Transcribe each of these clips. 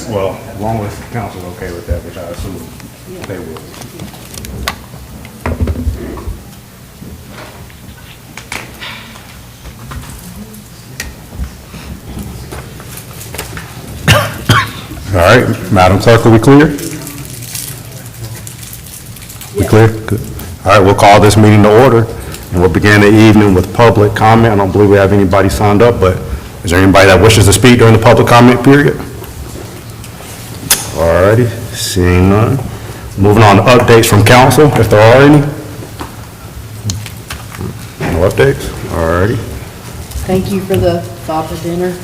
Well, as long as council's okay with that, which I assume they will. All right, Madam Clerk, are we clear? We clear? Good. All right, we'll call this meeting to order, and we'll begin the evening with public comment. I don't believe we have anybody signed up, but is there anybody that wishes to speak during the public comment period? All righty, seeing none. Moving on to updates from council, if there are any. No updates? All righty. Thank you for the FAPA dinner,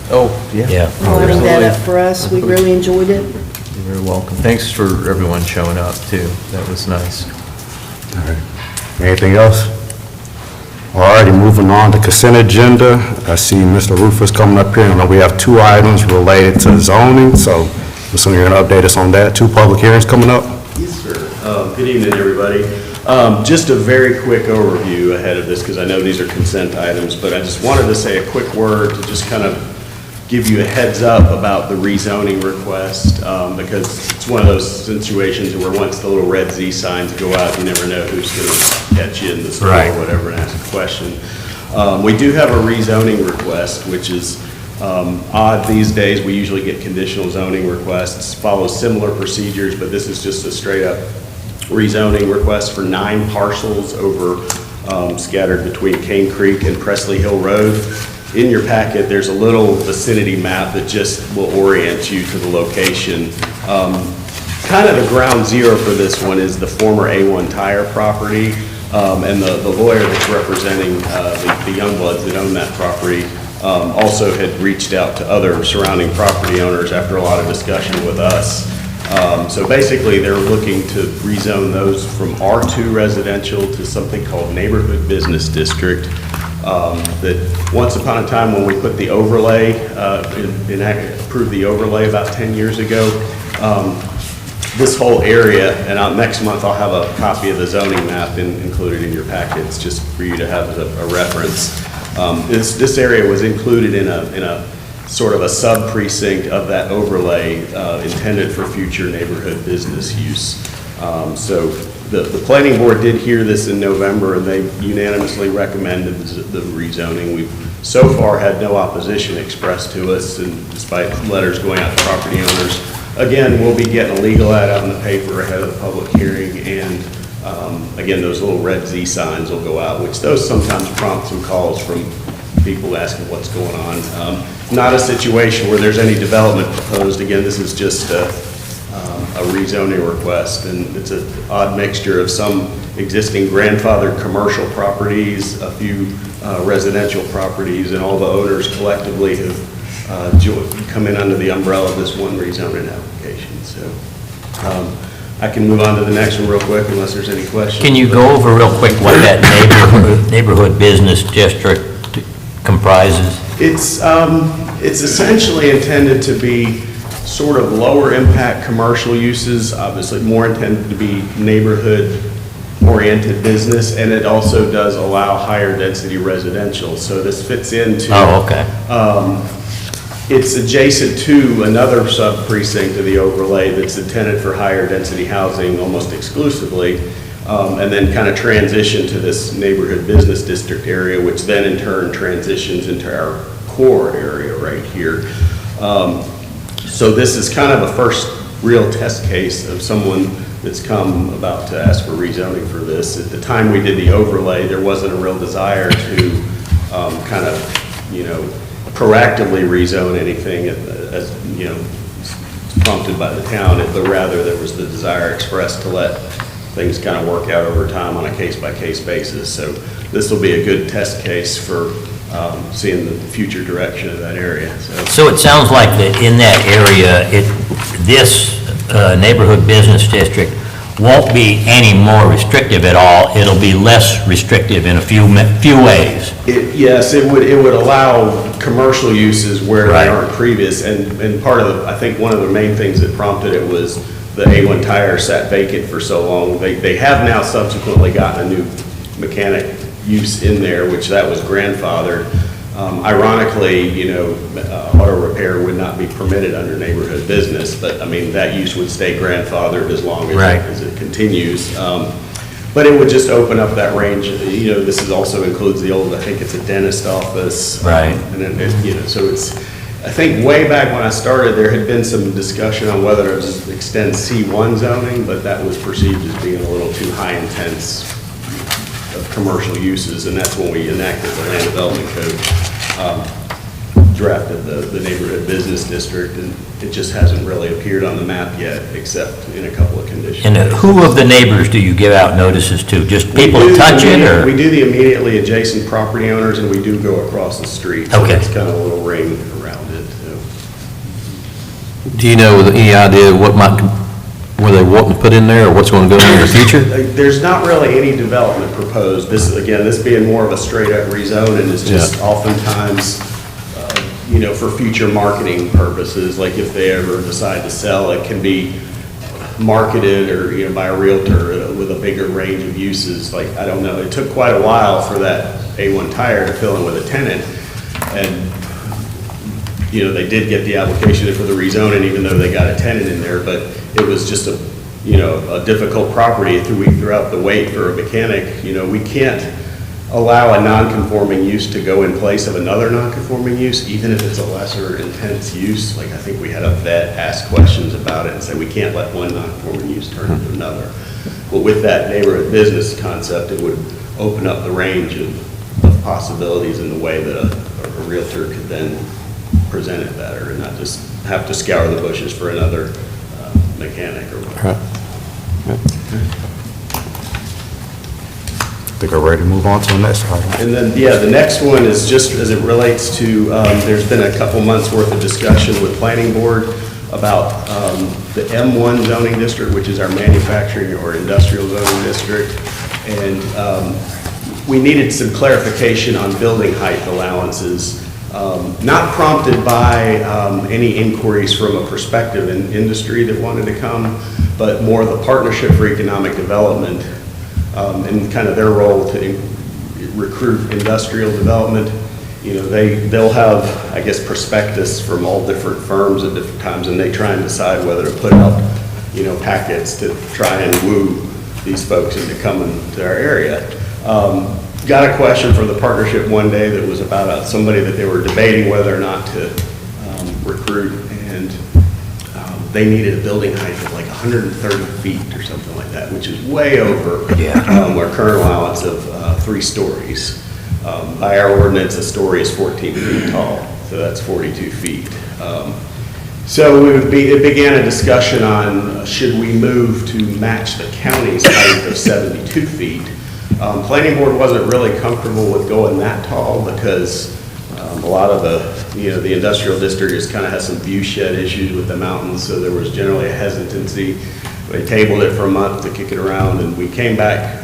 Oh, yeah. lining that up for us. We really enjoyed it. You're very welcome. Thanks for everyone showing up, too. That was nice. All right. Anything else? All righty, moving on to consent agenda. I see Mr. Rufus coming up here. I know we have 2 items related to zoning, so Mr. you're going to update us on that. 2 public hearings coming up. Yes, sir. Good evening, everybody. Just a very quick overview ahead of this, because I know these are consent items, but I just wanted to say a quick word to just kind of give you a heads up about the rezoning request, because it's one of those situations where once the little red Z signs go out, you never know who's going to catch you in the store or whatever and ask a question. We do have a rezoning request, which is odd these days. We usually get conditional zoning requests, follow similar procedures, but this is just a straight up rezoning request for 9 parcels over scattered between Cane Creek and Presley Hill Road. In your packet, there's a little vicinity map that just will orient you to the location. Kind of the ground zero for this one is the former A1 Tire property, and the lawyer that's representing the Youngbloods that own that property also had reached out to other surrounding property owners after a lot of discussion with us. So basically, they're looking to rezone those from R2 residential to something called Neighborhood Business District. That once upon a time when we put the overlay, approved the overlay about 10 years ago, this whole area, and next month I'll have a copy of the zoning map included in your packets just for you to have as a reference. This area was included in a sort of a sub-precinct of that overlay intended for future neighborhood business use. So the planning board did hear this in November, and they unanimously recommended the rezoning. We've so far had no opposition expressed to us, and despite letters going out to property owners. Again, we'll be getting a legal ad out in the paper ahead of the public hearing, and again, those little red Z signs will go out, which those sometimes prompt some calls from people asking what's going on. Not a situation where there's any development proposed. Again, this is just a rezoning request, and it's an odd mixture of some existing grandfathered commercial properties, a few residential properties, and all the owners collectively have come in under the umbrella of this one rezoning application. So I can move on to the next one real quick unless there's any questions. Can you go over real quick what that neighborhood business district comprises? It's essentially intended to be sort of lower impact commercial uses, obviously more intended to be neighborhood oriented business, and it also does allow higher density residential. So this fits into. Oh, okay. It's adjacent to another sub precinct of the overlay that's intended for higher density housing almost exclusively, and then kind of transition to this neighborhood business district area, which then in turn transitions into our core area right here. So this is kind of a first real test case of someone that's come about to ask for rezoning for this. At the time we did the overlay, there wasn't a real desire to kind of, proactively rezone anything as, prompted by the town, but rather there was the desire expressed to let things kind of work out over time on a case-by-case basis. So this will be a good test case for seeing the future direction of that area. So it sounds like that in that area, this neighborhood business district won't be any more restrictive at all. It'll be less restrictive in a few ways. Yes, it would allow commercial uses where Right. they aren't previous, and part of I think one of the main things that prompted it was the A1 Tire sat vacant for so long. They have now subsequently gotten a new mechanic use in there, which that was grandfathered. Ironically, auto repair would not be permitted under neighborhood business, but I mean, that use would stay grandfathered as long Right. as it continues. But it would just open up that range. This is also includes the old, I think it's a dentist office. Right. And then, so it's, I think way back when I started, there had been some discussion on whether to just extend C1 zoning, but that was perceived as being a little too high intense of commercial uses, and that's when we enacted the land development code, drafted the neighborhood business district, and it just hasn't really appeared on the map yet, except in a couple of conditions. And who of the neighbors do you give out notices to? Just people that touch it, or? We do the immediately adjacent property owners, and we do go across the street. So Okay. it's kind of a little ring around it. So. Do you know any idea where they want to put in there, or what's going to go in the future? There's not really any development proposed. This being more of a straight-up rezoning is just oftentimes, for future marketing purposes, like if they ever decide to sell, it can be marketed or, by a realtor with a bigger range of uses. Like, I don't know, it took quite a while for that A1 Tire to fill in with a tenant, and they did get the application for the rezoning, even though they got a tenant in there, but it was just a difficult property throughout the wait for a mechanic. We can't allow a non-conforming use to go in place of another non-conforming use, even if it's a lesser intense use. Like, I think we had a vet ask questions about it and say, we can't let one non-conforming use turn into another. But with that neighborhood business concept, it would open up the range of possibilities in the way that a realtor could then present it better and not just have to scour the bushes for another mechanic or whatever. I think we're ready to move on to the next item. And then, the next one is just as it relates to, there's been a couple months worth of discussion with planning board about the M1 zoning district, which is our manufacturing or industrial zoning district. And we needed some clarification on building height allowances, not prompted by any inquiries from a prospective industry that wanted to come, but more the Partnership for Economic Development and kind of their role to recruit industrial development. They'll have, I guess, prospectus from all different firms at different times, and they try and decide whether to put out, packets to try and woo these folks into coming to our area. Got a question from the partnership one day that was about somebody that they were debating whether or not to recruit, and they needed a building height of like 130 feet or something like that, which is way over our current allowance of 3 stories. By our ordinance, a story is 14 feet tall, so that's 42 feet. So it began a discussion on should we move to match the county's height of 72 feet. Planning board wasn't really comfortable with going that tall because a lot of the industrial district has some view shed issues with the mountains, so there was generally a hesitancy. They tabled it for a month to kick it around, and we came back.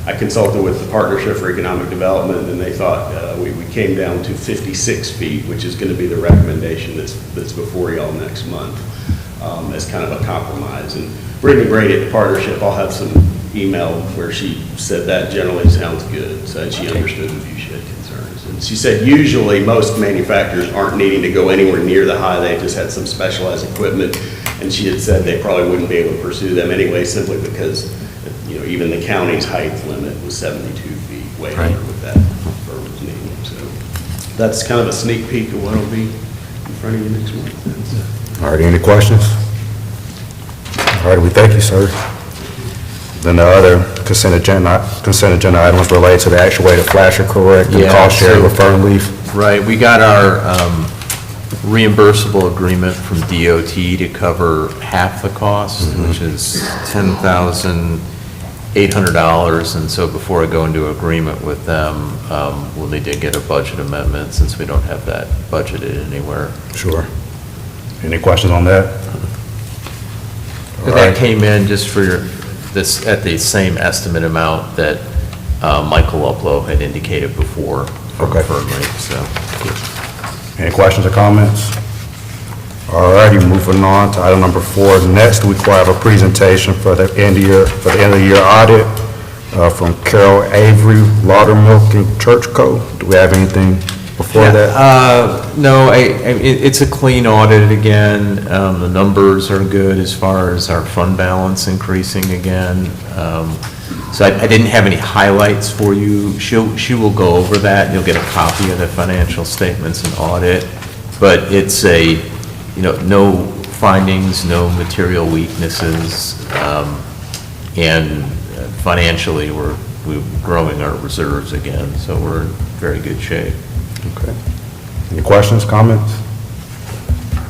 I consulted with the Partnership for Economic Development, and they thought we came down to 56 feet, which is going to be the recommendation that's before y'all next month as kind of a compromise. And Brittany Brady at the Partnership, I'll have some email where she said that generally sounds good, so she understood the view shed concerns. And she said usually most manufacturers aren't needing to go anywhere near the high, they just had some specialized equipment, and she had said they probably wouldn't be able to pursue them anyway simply because even the county's height limit was 72 feet, way over what that firm was needing. So that's kind of a sneak peek of what will be in front of you next month. All right, any questions? All right, we thank you, sir. Then the other consent agenda items related to the actuated flasher correct and cost share referring leave. Right, we got our reimbursable agreement from DOT to cover half the cost, which is $10,800, and so before I go into agreement with them, we'll need to get a budget amendment since we don't have that budgeted anywhere. Sure. Any questions on that? All That right. came in just for this, at the same estimate amount that Michael Uplow had indicated before from Okay. Fernley, so. Any questions or comments? All righty, moving on to item number 4. Next, we have a presentation for the end of year audit from Carol Avery, Laudermilk and Church Co. Do we have anything before that? No, it's a clean audit again. The numbers are good as far as our fund balance increasing again. So I didn't have any highlights for you. She will go over that, and you'll get a copy of the financial statements and audit. But it's no findings, no material weaknesses, and financially, we're growing our reserves again, so we're in very good shape. Okay. Any questions, comments?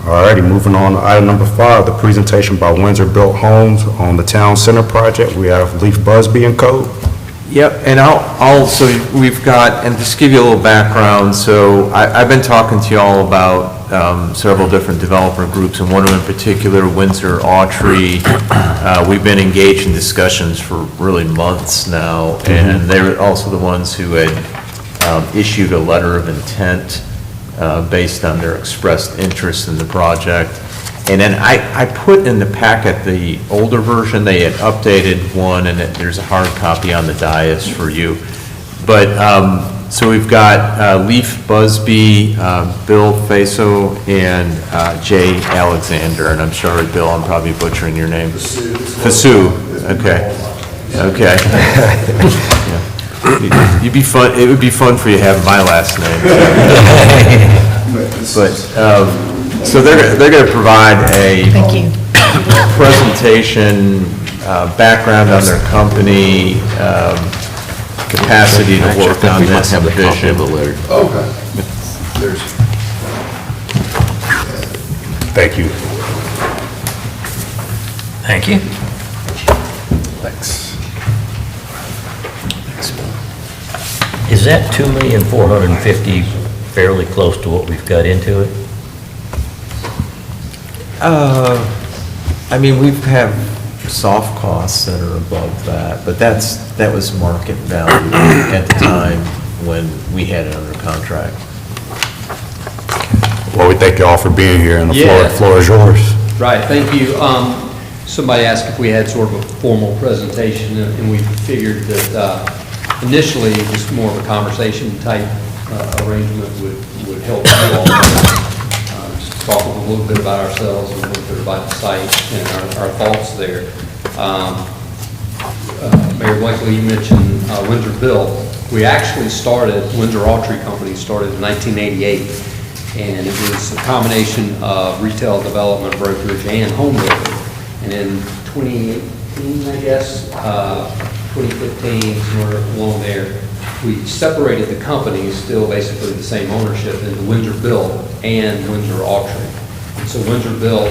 All righty, moving on to item number 5, the presentation by Windsor Built Homes on the Town Center project. We have Leaf Busby and Co. Yep, and so we've got, and just to give you a little background, so I've been talking to you all about several different developer groups, and one of them in particular, Windsor Autry. We've been engaged in discussions for really months now, and they were also the ones who had issued a letter of intent based on their expressed interest in the project. And then I put in the packet the older version. They had updated one, and there's a hard copy on the dais for you. But, so we've got Leaf Busby, Bill Faso, and Jay Alexander. And I'm sorry, Bill, I'm probably butchering your name. Fasu. Okay. Okay. Yeah. It would be fun for you to have my last name. But, so they're going to provide a presentation, background on their company, capacity to work on this vision. Okay. Thank you. Thank you. Thanks. Is that 2,450,000 fairly close to what we've got into it? I mean, we have soft costs that are above that, but that was market value at the time when we had it under contract. Well, we thank you all for being here, and the Yeah. floor is yours. Right, thank you. Somebody asked if we had sort of a formal presentation, and we figured that initially, just more of a conversation type arrangement would help you all. Just talk a little bit about ourselves and a little bit about the site and our thoughts there. Mayor Blakely, you mentioned Windsor Built. We actually started, Windsor Autry Company started in 1988, and it was a combination of retail development brokerage and home building. And in 2018, I guess, 2015, somewhere along there, we separated the companies, still basically the same ownership, into Windsor Built and Windsor Autry. And so Windsor Built,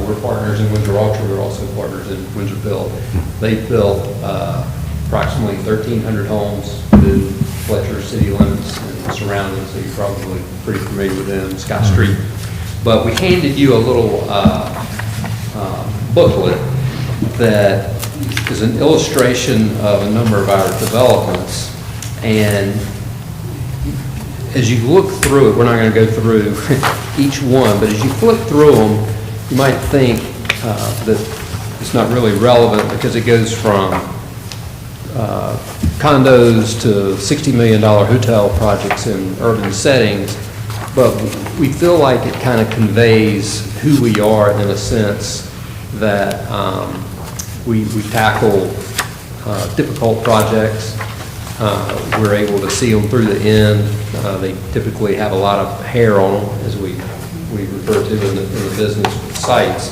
we're partners in Windsor Autry, we're also partners in Windsor Built. They built approximately 1,300 homes within Fletcher city limits and surroundings, so you're probably pretty familiar with them, Scott Street. But we handed you a little booklet that is an illustration of a number of our developments. And as you look through it, we're not going to go through each one, but as you flip through them, you might think that it's not really relevant because it goes from condos to $60 million hotel projects in urban settings, but we feel like it kind of conveys who we are in a sense that we tackle difficult projects. We're able to see them through the end. They typically have a lot of hair on them, as we refer to in the business sites.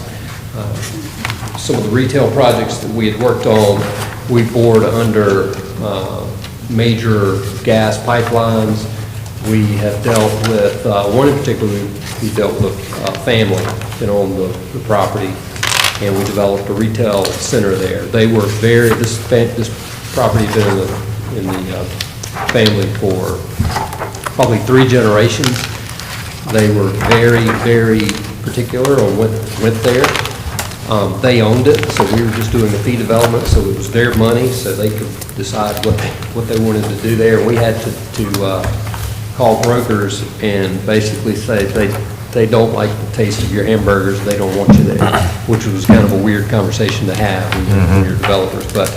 Some of the retail projects that we had worked on, we bored under major gas pipelines. We have dealt with, one in particular, we dealt with a family that owned the property, and we developed a retail center there. They were this property had been in the family for probably 3 generations. They were very, very particular on what went there. They owned it, so we were just doing the fee development, so it was their money, so they could decide what they wanted to do there. We had to call brokers and basically say they don't like the taste of your hamburgers, they don't want you there, which was kind of a weird conversation to have when you're developers. But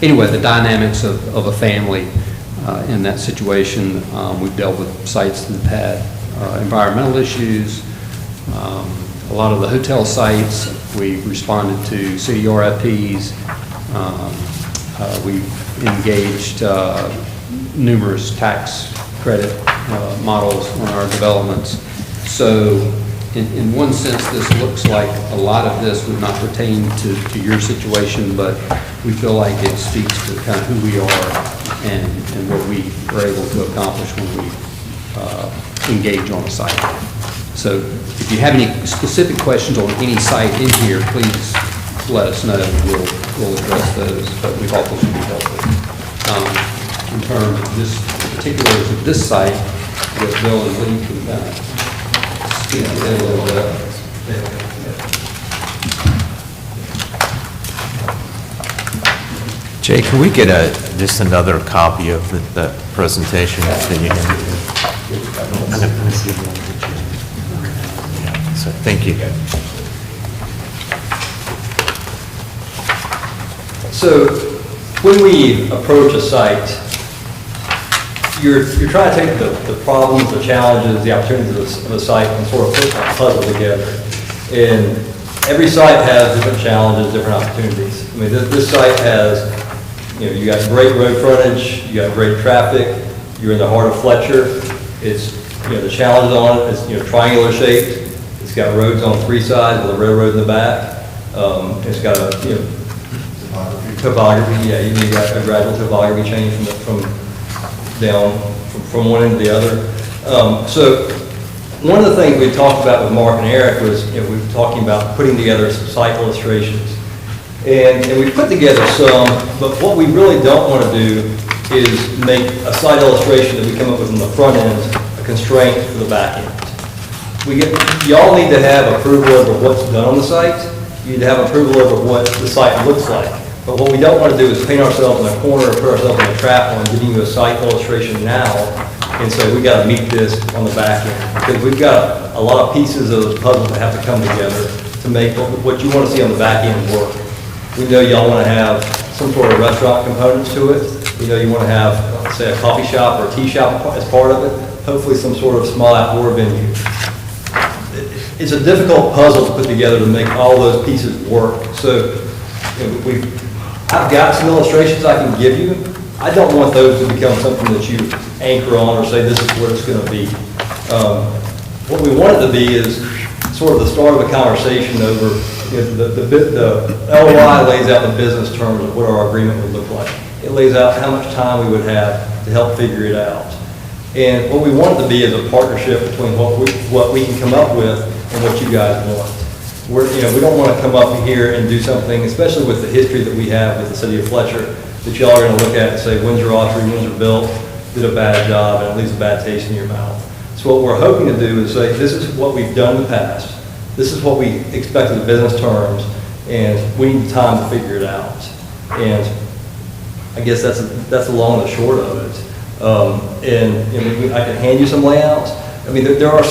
anyway, the dynamics of a family in that situation. We've dealt with sites that have had environmental issues. A lot of the hotel sites, we've responded to city RFPs. We've engaged numerous tax credit models on our developments. So in one sense, this looks like a lot of this would not pertain to your situation, but we feel like it speaks to kind of who we are and what we are able to accomplish when we engage on a site. So if you have any specific questions on any site in here, please let us know. We'll address those, but we hope this will be helpful. In terms of this particulars of this site, with Bill and Lee can kind of speak to that a little bit. Jay, can we get just another copy of the presentation that you have? So, thank you. So when we approach a site, you're trying to take the problems, the challenges, the opportunities of a site and sort of put a puzzle together. And every site has different challenges, different opportunities. I mean, this site has, you got great road frontage, you got great traffic, you're in the heart of Fletcher. It's, the challenges on it is, triangular shaped. It's got roads on three sides with a railroad in the back. It's got a, topography, you need a gradual topography change from one end to the other. So one of the things we talked about with Mark and Eric was, we were talking about putting together some site illustrations. And we put together some, but what we really don't want to do is make a site illustration that we come up with on the front end a constraint for the back end. Y'all need to have approval over what's done on the site. You need to have approval over what the site looks like. But what we don't want to do is paint ourselves in a corner or put ourselves in a trap on giving you a site illustration now and say we got to meet this on the back end. Because we've got a lot of pieces of the puzzle that have to come together to make what you want to see on the back end work. We know y'all want to have some sort of restaurant components to it. We know you want to have, say, a coffee shop or a tea shop as part of it. Hopefully some sort of small outdoor venue. It's a difficult puzzle to put together to make all those pieces work. So I've got some illustrations I can give you. I don't want those to become something that you anchor on or say this is what it's going to be. What we want it to be is sort of the start of a conversation over, the LOI lays out the business terms of what our agreement would look like. It lays out how much time we would have to help figure it out. And what we want it to be is a partnership between what we can come up with and what you guys want. We don't want to come up here and do something, especially with the history that we have with the city of Fletcher, that y'all are going to look at and say, Windsor Autry, Windsor Built did a bad job, and it leaves a bad taste in your mouth. So what we're hoping to do is say, this is what we've done in the past. This is what we expect as business terms, and we need time to figure it out. And I guess that's the long and the short of it. I can hand you some layouts. I mean, there are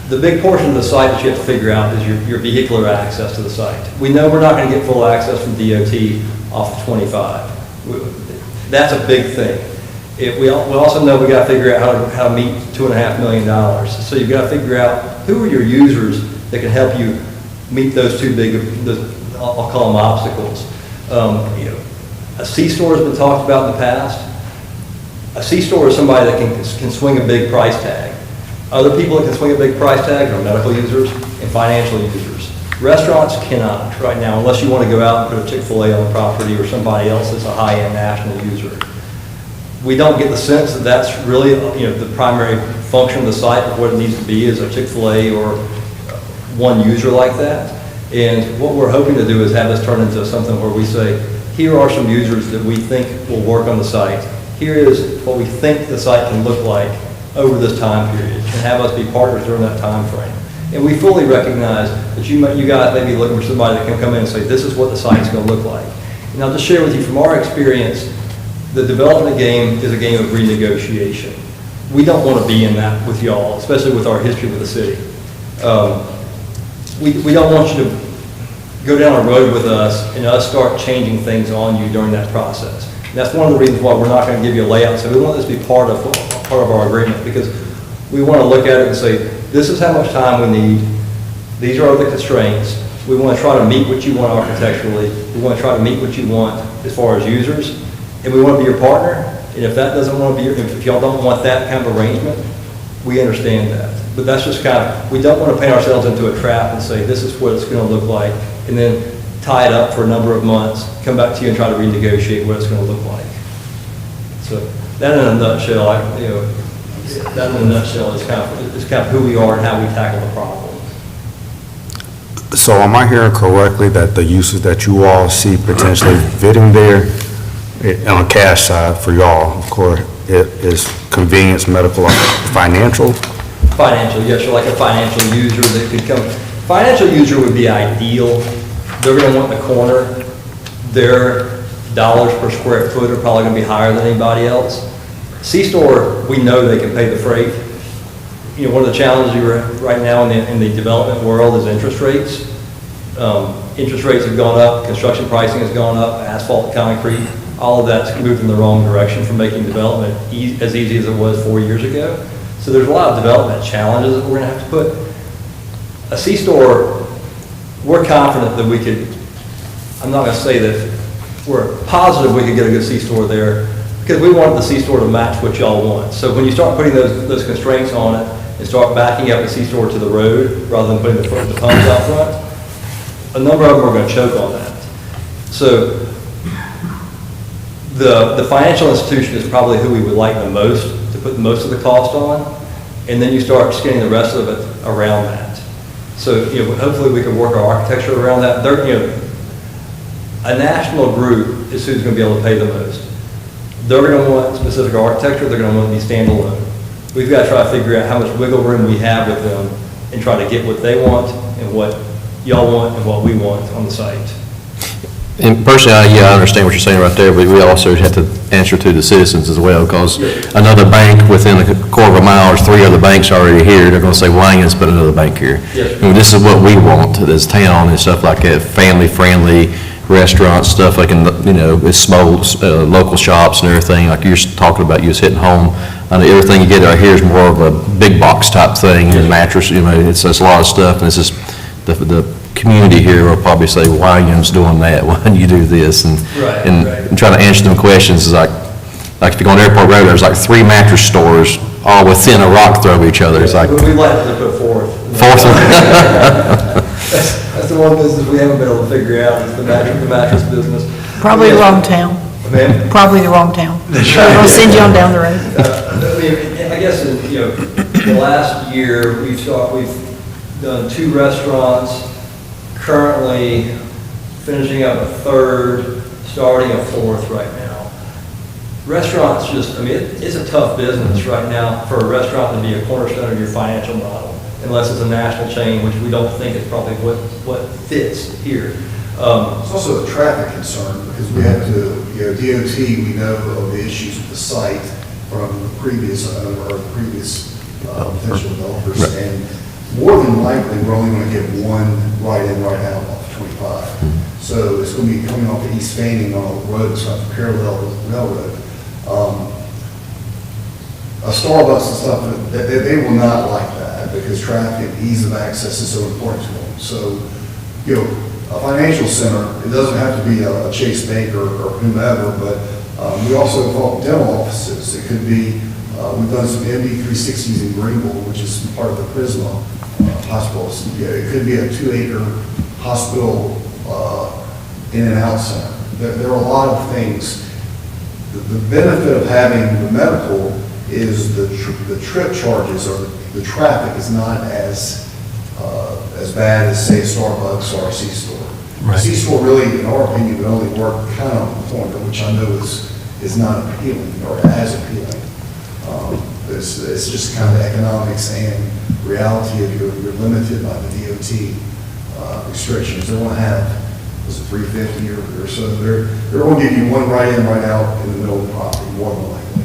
the big portion of the site that you have to figure out is your vehicular access to the site. We know we're not going to get full access from DOT off of 25. That's a big thing. We also know we got to figure out how to meet $2.5 million. So you've got to figure out who are your users that can help you meet those two big, I'll call them obstacles. A C-store has been talked about in the past. A C-store is somebody that can swing a big price tag. Other people that can swing a big price tag are medical users and financial users. Restaurants cannot right now, unless you want to go out and put a Chick-fil-A on the property or somebody else that's a high-end national user. We don't get the sense that that's really the primary function of the site, of what it needs to be is a Chick-fil-A or one user like that. And what we're hoping to do is have this turn into something where we say, here are some users that we think will work on the site. Here is what we think the site can look like over this time period, and have us be partners during that time frame. And we fully recognize that you guys may be looking for somebody that can come in and say, this is what the site's going to look like. And I'll just share with you from our experience, the development game is a game of renegotiation. We don't want to be in that with y'all, especially with our history with the city. We don't want you to go down a road with us and us start changing things on you during that process. And that's one of the reasons why we're not going to give you a layout. So we want this to be part of our agreement, because we want to look at it and say, this is how much time we need, these are the constraints, we want to try to meet what you want architecturally, we want to try to meet what you want as far as users, and we want to be your partner, and if that doesn't want to be, if y'all don't want that kind of arrangement, we understand that. But that's just kind of, we don't want to paint ourselves into a trap and say, this is what it's going to look like, and then tie it up for a number of months, come back to you and try to renegotiate what it's going to look like. So that in a nutshell, that in a nutshell is kind of who we are and how we tackle the problem. So am I hearing correctly that the uses that you all see potentially fitting there, on the cash side for y'all, of course, it is convenience, medical, financial? Financial, yes, you're like a financial user that could come. Financial user would be ideal. They're going to want the corner. Their dollars per square foot are probably going to be higher than anybody else. C-store, we know they can pay the freight. You know, one of the challenges right now in the development world is interest rates. Interest rates have gone up, construction pricing has gone up, asphalt, concrete, all of that's moved in the wrong direction from making development as easy as it was 4 years ago. So there's a lot of development challenges that we're going to have to put. A C-store, we're confident that we could, I'm not going to say that, we're positive we could get a good C-store there, because we want the C-store to match what y'all want. So when you start putting those constraints on it and start backing up the C-store to the road rather than putting the pumps out front, a number of them are going to choke on that. So the financial institution is probably who we would like the most to put most of the cost on, and then you start skinning the rest of it around that. So, you know, hopefully we can work our architecture around that. A national group is who's going to be able to pay the most. They're going to want specific architecture, they're going to want to be standalone. We've got to try to figure out how much wiggle room we have with them and try to get what they want and what y'all want and what we want on the site. And personally, I understand what you're saying right there, but we also have to answer to the citizens as well, because another bank within a quarter of a mile, there's 3 other banks already here, they're gonna say, why ain't you put another bank here? Yes. And this is what we want as town and stuff like that, family-friendly restaurants, stuff like, it's small, local shops and everything, like you're talking about, you was hitting home. I know everything you get out here is more of a big box type thing, and mattress, it's a lot of stuff, and it's just, the community here will probably say, why are you doing that? Why do you do this? And Right. and trying to answer them questions is like if you go on Airport Road, there's like 3 mattress stores all within a rock throw of each other. It's like, But we'd like to put forth. fourth one. That's the one business we haven't been able to figure out, is the mattress business. Probably the wrong town. Ma'am? Probably the wrong town. We'll send you on down the road. I guess, the last year, we've done 2 restaurants, currently finishing up a 3rd, starting a 4th right now. Restaurants it's a tough business right now for a restaurant to be a cornerstone of your financial model, unless it's a national chain, which we don't think is probably what fits here. It's also a traffic concern, because we have to, DOT, we know of the issues with the site from the previous owner or the previous potential developers. Right. And more than likely, we're only going to get one right in, right out off 25. So it's going to be coming off of East Fanning on a road that's not parallel to the railroad. A Starbucks and stuff, they will not like that, because traffic, ease of access is so important to them. So, a financial center, it doesn't have to be a Chase Bank or whomever, but we also involve dental offices. It could be, we've done some MD 360s in Greenville, which is part of the Prisma hospital. It could be a 2-acre hospital in and out center. There are a lot of things. The benefit of having the medical is the trip charges, or the traffic is not as bad as, say, a Starbucks or a C-store. Right. C-store really, in our opinion, would only work kind of on the corner, which I know is not appealing, or as appealing. It's just kind of the economics and reality of you're limited by the DOT restrictions. They want to have, was it 350 or so? They're going to give you one right in, right out in the middle of the property, more than likely.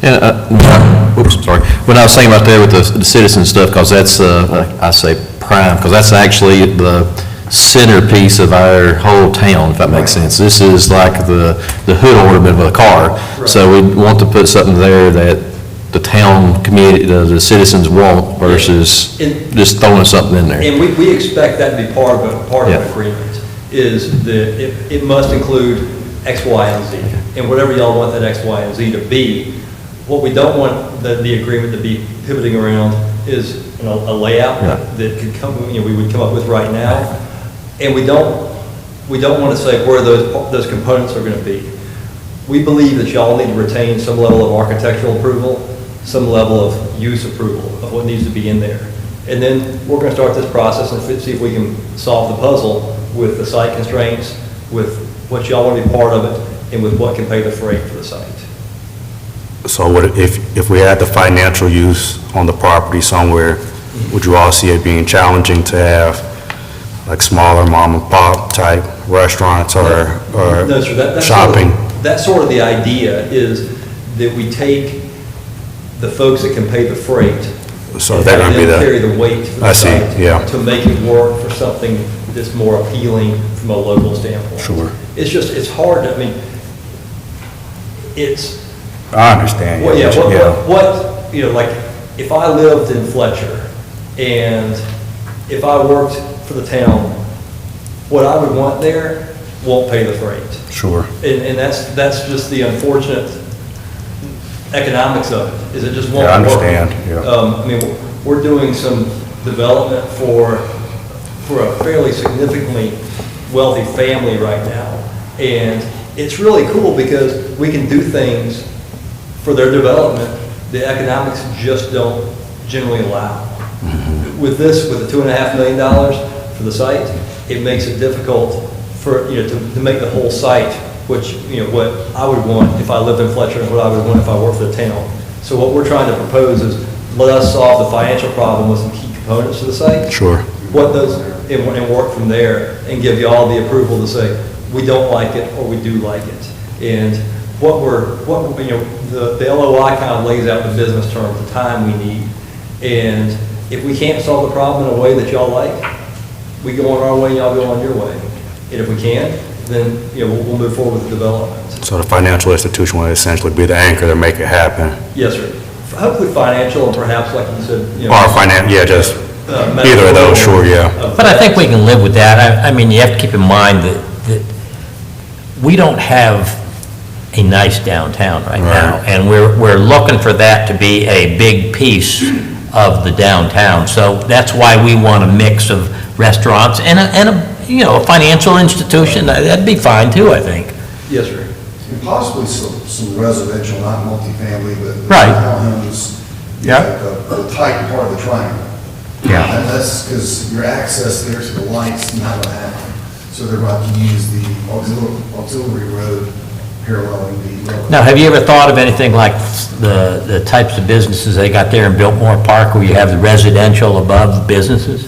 And, oops, sorry. When I was saying about there with the citizen stuff, because that's, I say prime, because that's actually the centerpiece of our whole town, if that makes sense. This is like the hood ornament of a car. So we want to put something there that the town community, the citizens want versus just throwing something in there. And we expect that to be part of Yeah. an agreement, is that it must include X, Y, and Z. And whatever y'all want that X, Y, and Z to be, what we don't want the agreement to be pivoting around is, you know, a layout Yeah. that could come, you know, we would come up with right now. And we don't want to say where those components are going to be. We believe that y'all need to retain some level of architectural approval, some level of use approval of what needs to be in there. And then we're going to start this process and see if we can solve the puzzle with the site constraints, with what y'all want to be part of it, and with what can pay the freight for the site. So if we had the financial use on the property somewhere, would you all see it being challenging to have like smaller mom and pop type restaurants or No, sir, that's shopping? That's sort of the idea, is that we take the folks that can pay the freight. So and they're have gonna be them the- carry the weight for I the see, site. yeah. To make it work for something that's more appealing from a local standpoint. Sure. It's just, it's hard, I mean, it's, I understand. well, yeah, Yeah. what, you know, like, if I lived in Fletcher, and if I worked for the town, what I would want there won't pay the freight. Sure. And that's just the unfortunate economics of it, is it just won't Yeah, I work. understand, yeah. I mean, we're doing some development for a fairly significantly wealthy family right now. And it's really cool because we can do things for their development the economics just don't generally allow. With this, with the $2.5 million for the site, it makes it difficult for, you know, to make the whole site, which, you know, what I would want if I lived in Fletcher and what I would want if I worked for the town. So what we're trying to propose is let us solve the financial problem with some key components to the site. Sure. What those, and work from there and give you all the approval to say, we don't like it or we do like it. And you know, the LOI kind of lays out the business terms, the time we need. And if we can't solve the problem in a way that y'all like, we go on our way and y'all go on your way. And if we can, then, you know, we'll move forward with the development. So the financial institution will essentially be the anchor to make it happen. Yes, sir. Hopefully financial and perhaps, like you said, you know. Or yeah, just medical either of those, sure, yeah. of But I think we vets. can live with that. I mean, you have to keep in mind that we don't have a nice downtown right now. Right. And we're looking for that to be a big piece of the downtown. So that's why we want a mix of restaurants and you know, a financial institution. That'd be fine too, I think. Yes, sir. And possibly some residential, not multifamily, but Right. townhomes. Yeah. The tight part of the triangle. Yeah. And that's because your access there to the light's not going to happen. So they're about to use the auxiliary road paralleling the railroad. Now, have you ever thought of anything like the types of businesses they got there in Biltmore Park, where you have the residential above businesses?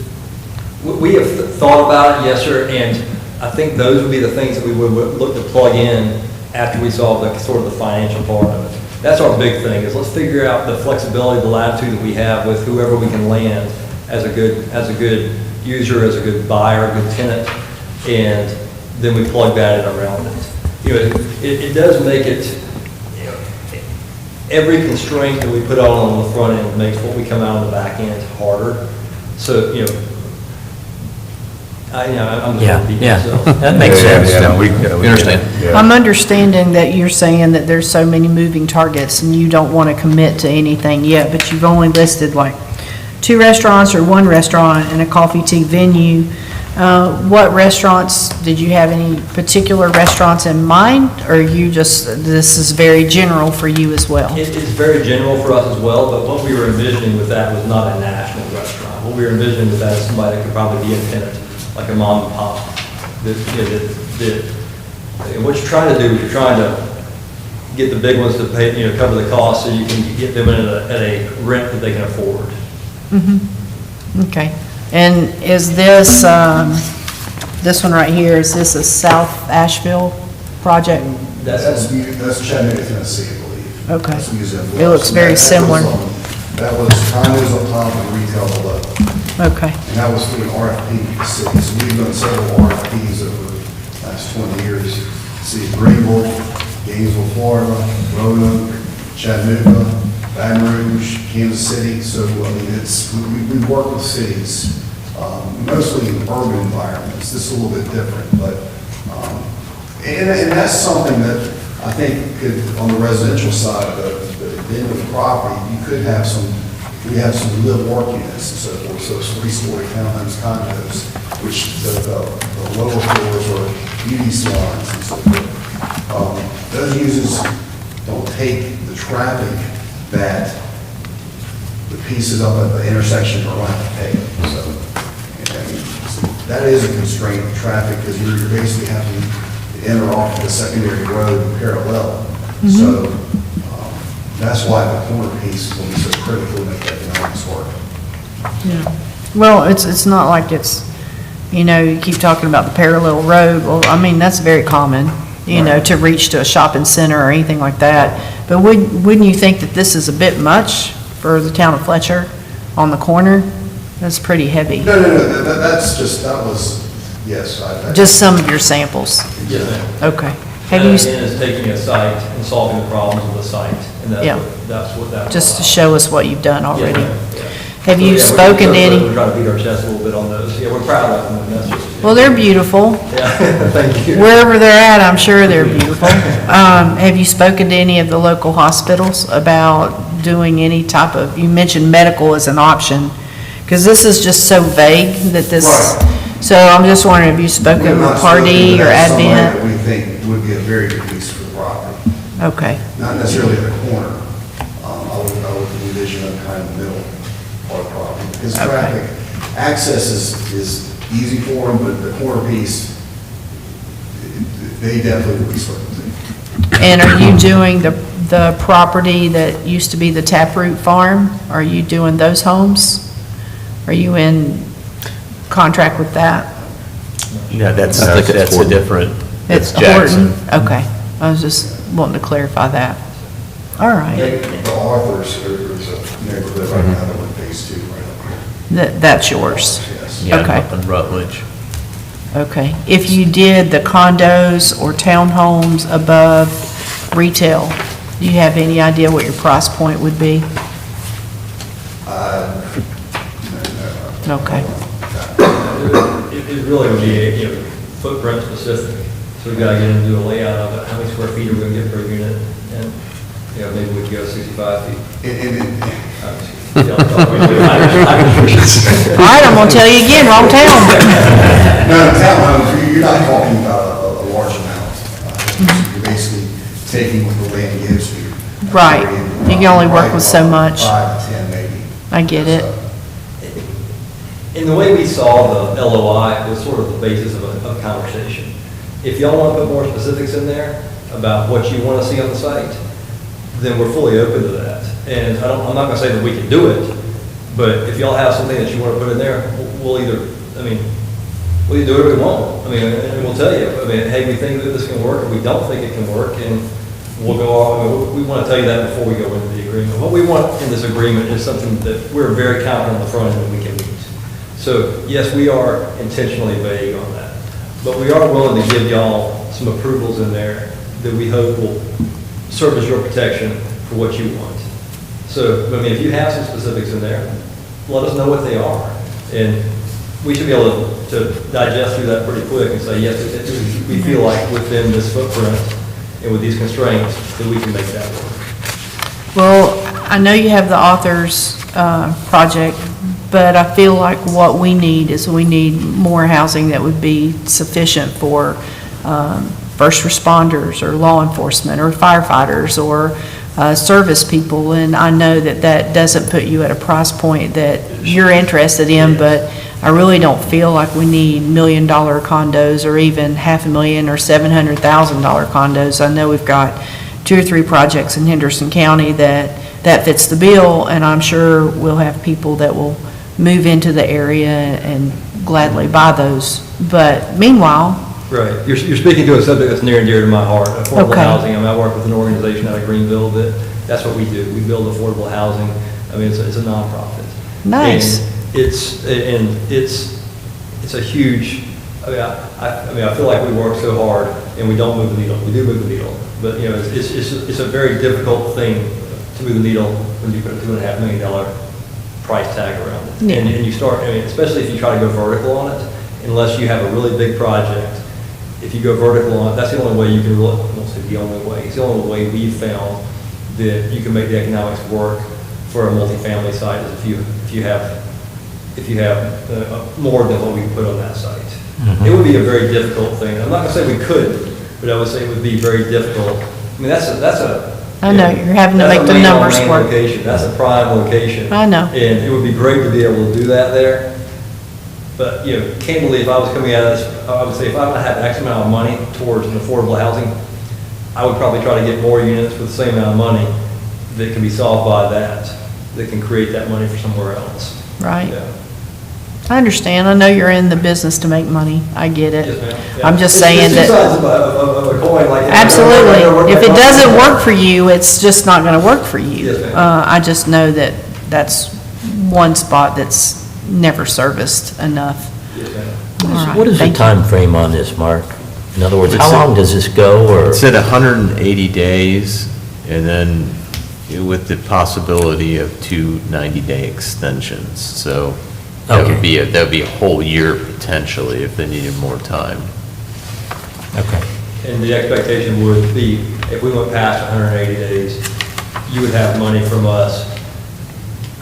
We have thought about it, yes, sir, and I think those would be the things that we would look to plug in after we solve the sort of the financial part of it. That's our big thing, is let's figure out the flexibility, the latitude that we have with whoever we can land as a good user, as a good buyer, a good tenant, and then we plug that in around it. You know, it does make it, you know, every constraint that we put on the front end makes what we come out on the back end harder. So, you know, I'm just Yeah, repeating yeah, myself. that makes sense. We understand. Yeah. I'm understanding that you're saying that there's so many moving targets and you don't want to commit to anything yet, but you've only listed like 2 restaurants or 1 restaurant and a coffee tea venue. What restaurants, did you have any particular restaurants in mind, or you just, this is very general for you as well? It is very general for us as well, but what we were envisioning with that was not a national restaurant. What we were envisioning with that is somebody that could probably be a tenant, like a mom and pop. And what you're trying to do is you're trying to get the big ones to pay, you know, cover the cost so you can get them at a rent that they can afford. Okay. And is this, this one right here, is this a South Asheville project? That's Chattanooga, Tennessee, I believe. Okay. That's Museum It looks very That was similar. That was condos on top and retail below. Okay. And that was through an RFP with the city. So we've done several RFPs over the last 20 years. City of Greenville, Gainesville, Florida, Roanoke, Chattanooga, Baton Rouge, Kansas City. So, I mean, we work with cities, mostly in urban environments. This is a little bit different, but, and that's something that I think could, on the residential side of the end of the property, you could have we have some live work units and so forth, so some three-story townhomes, condos, which the lower floors are beauty salons and so forth. Those uses don't take the traffic that the pieces up at the intersection are going to have to take. So, I mean, that is a constraint of traffic, because you're basically having to enter off the secondary road parallel. So, that's why the corner piece will be so critical to make the economics work. Yeah. Well, it's not like it's, you keep talking about the parallel road. Well, I mean, that's very common, to reach to a shopping center or anything like that. But wouldn't you think that this is a bit much for the town of Fletcher on the corner? That's pretty heavy. No, that was, yes. Just some of your samples. Yes, ma'am. Okay. That Have you, again is taking a site and solving the problems of the site, and Yeah. that's what that. just to show us what you've done already? Yeah. Have So, you yeah, spoken to any? We're trying to beat our chest a little bit on those. Yeah, we're proud of them, and that's just. Well, they're beautiful. Yeah, thank you. Wherever they're at, I'm sure they're beautiful. Have you spoken to any of the local hospitals about doing any type of, you mentioned medical as an option, because this is just so vague that this, Right. so I'm just wondering, have you spoken We have with not Pardee spoken, or but that's somebody Advent? that we think would be a very good use for the property. Okay, Not necessarily at the corner. I would envision a kind of middle part of the property. Because Okay. traffic, access is easy for them, but the corner piece, they definitely would be spoken to. and are you doing the property that used to be the Taproot Farm? Are you doing those homes? Are you in contract with that? Yeah, that's I think it's a Horton. different, It's it's Jackson. Horton? Okay, I was just wanting to clarify that. All right, The Arthur's, there's a neighborhood right now that we're phase 2 right up here. that's yours? Yes. Yeah, Okay. up in Rutledge. Okay. If you did the condos or townhomes above retail, do you have any idea what your price point would be? Okay. It really would be, footprint specific. So we've got to get in and do a layout of it. How many square feet are we going to get per unit? And, maybe we could go 65 feet. All right, I'm gonna tell you again, wrong town. No, townhomes, you're not talking about a large amount. You're basically taking what the land gives you. Right. You can only work with so much. 5 to 10 maybe. I get it. In the way we saw the LOI, it was sort of the basis of a conversation. If y'all want to put more specifics in there about what you want to see on the site, then we're fully open to that. And I'm not going to say that we can do it, but if y'all have something that you want to put in there, we'll either do it or we won't. And we'll tell you, hey, we think that this can work, or we don't think it can work, and we'll go off. We want to tell you that before we go into the agreement. What we want in this agreement is something that we're very confident on the front end that we can meet. So, yes, we are intentionally vague on that, but we are willing to give y'all some approvals in there that we hope will serve as your protection for what you want. So, if you have some specifics in there, let us know what they are. And we should be able to digest through that pretty quick and say, yes, we feel like within this footprint and with these constraints that we can make that work. Well, I know you have the authors project, but I feel like what we need is we need more housing that would be sufficient for first responders or law enforcement or firefighters or service people. And I know that doesn't put you at a price point that you're interested in, but I really don't feel like we need $1 million condos or even $500,000 or $700,000 condos. I know we've got 2 or 3 projects in Henderson County that fits the bill, and I'm sure we'll have people that will move into the area and gladly buy those. But meanwhile, Right. You're speaking to a subject that's near and dear to my heart, affordable Okay. housing. I work with an organization out of Greenville that's what we do. We build affordable housing. It's a nonprofit. Nice. it's a huge, I mean, I feel like we work so hard and we don't move the needle. We do move the needle, but, you know, it's a very difficult thing to move the needle when you put a $2.5 million price tag around it. Yeah. And you start, I mean, especially if you try to go vertical on it, unless you have a really big project, if you go vertical on it, that's the only way you can really, I won't say the only way, it's the only way we've found that you can make the economics work for a multifamily site is if you have more than what we put on that site. It would be a very difficult thing. I'm not gonna say we couldn't, but I would say it would be very difficult. I mean, that's a. I know, you're having to that's make a the main numbers main work. location. That's a prime location. I know. And it would be great to be able to do that there. But, you know, candidly, if I was coming at this, I would say if I would have X amount of money towards an affordable housing, I would probably try to get more units for the same amount of money that can be solved by that can create that money for somewhere else. Right. Yeah. I understand. I know you're in the business to make money. I get it. Yes, ma'am. Yeah. I'm just It's saying two that. sides of a coin, like. Absolutely. If it doesn't work for you, it's just not going to work for you. Yes, ma'am. I just know that that's one spot that's never serviced enough. Yes, ma'am. All right, What is the thank you. time frame on this, Mark? In other words, how It's a- long does this go, or? It's at 180 days, and then with the possibility of 2 90-day extensions. So that would Okay. that would be a whole year potentially if they needed more time. Okay. And the expectation would be, if we went past 180 days, you would have money from us,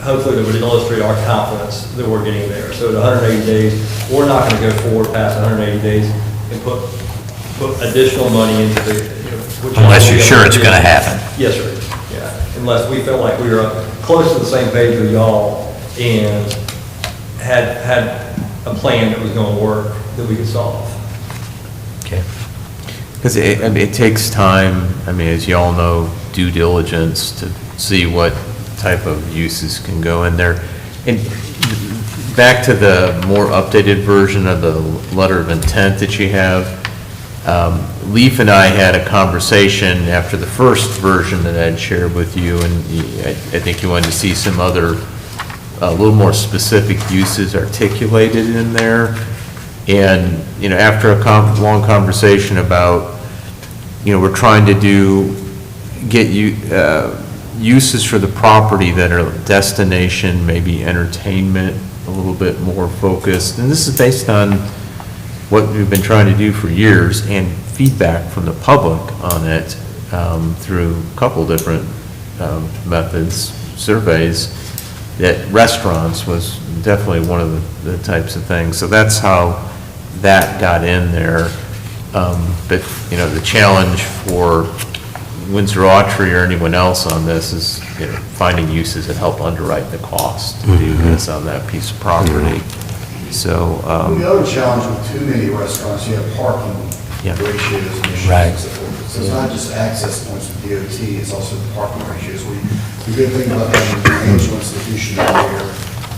hopefully that would illustrate our confidence that we're getting there. So at 180 days, we're not going to go forward past 180 days and put additional money into the, you know, which. Unless you're sure it's going to happen. Yes, sir, yeah. Unless we felt like we were close to the same page with y'all and had a plan that was going to work that we could solve. Okay. Because I mean, it takes time, I mean, as you all know, due diligence to see what type of uses can go in there. And back to the more updated version of the letter of intent that you have, Leaf and I had a conversation after the first version that I'd shared with you, and I think you wanted to see some other, a little more specific uses articulated in there. And, you know, after a long conversation about, you know, we're trying to get uses for the property that are destination, maybe entertainment, a little bit more focused. And this is based on what we've been trying to do for years and feedback from the public on it through a couple different methods, surveys, that restaurants was definitely one of the types of things. So that's how that got in there. But, you know, the challenge for Windsor Autry or anyone else on this is, you know, finding uses that help underwrite the cost to do this on that piece of property. So, The other challenge with too many restaurants, you have parking Yeah. ratios and issues Right. and so forth. So it's not just access points with DOT, it's also the parking ratios. The good thing about having a financial institution out there,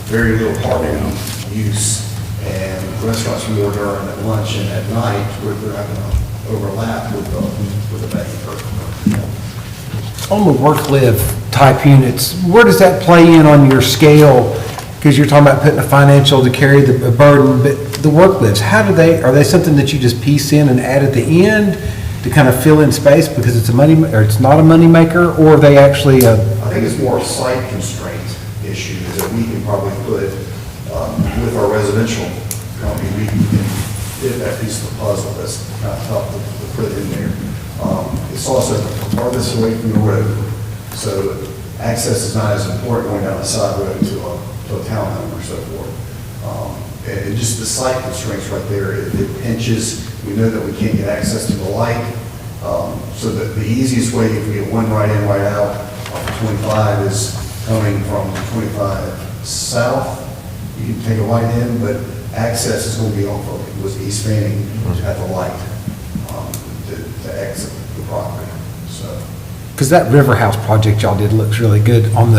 very little parking use, and restaurants more during at lunch and at night, where they're having an overlap with the banking program. On the work-live type units, where does that play in on your scale? Because you're talking about putting a financial to carry the burden, but the work-lives, are they something that you just piece in and add at the end to kind of fill in space because it's or it's not a moneymaker, or are they actually I think it's more a site constraint issue that we can probably put, with our residential company, we can fit that piece of the puzzle that's not tough to put in there. It's also farthest away from the road, so access is not as important going down the side road to a townhome or so forth. And just the site constraints right there, it pinches. We know that we can't get access to the light. So that the easiest way, if we get one right in, right out off of 25, is coming from 25 south. You can take a right in, but access is going to be off of East Fanning at the light to exit the property. So. because that River House project y'all did looks really good on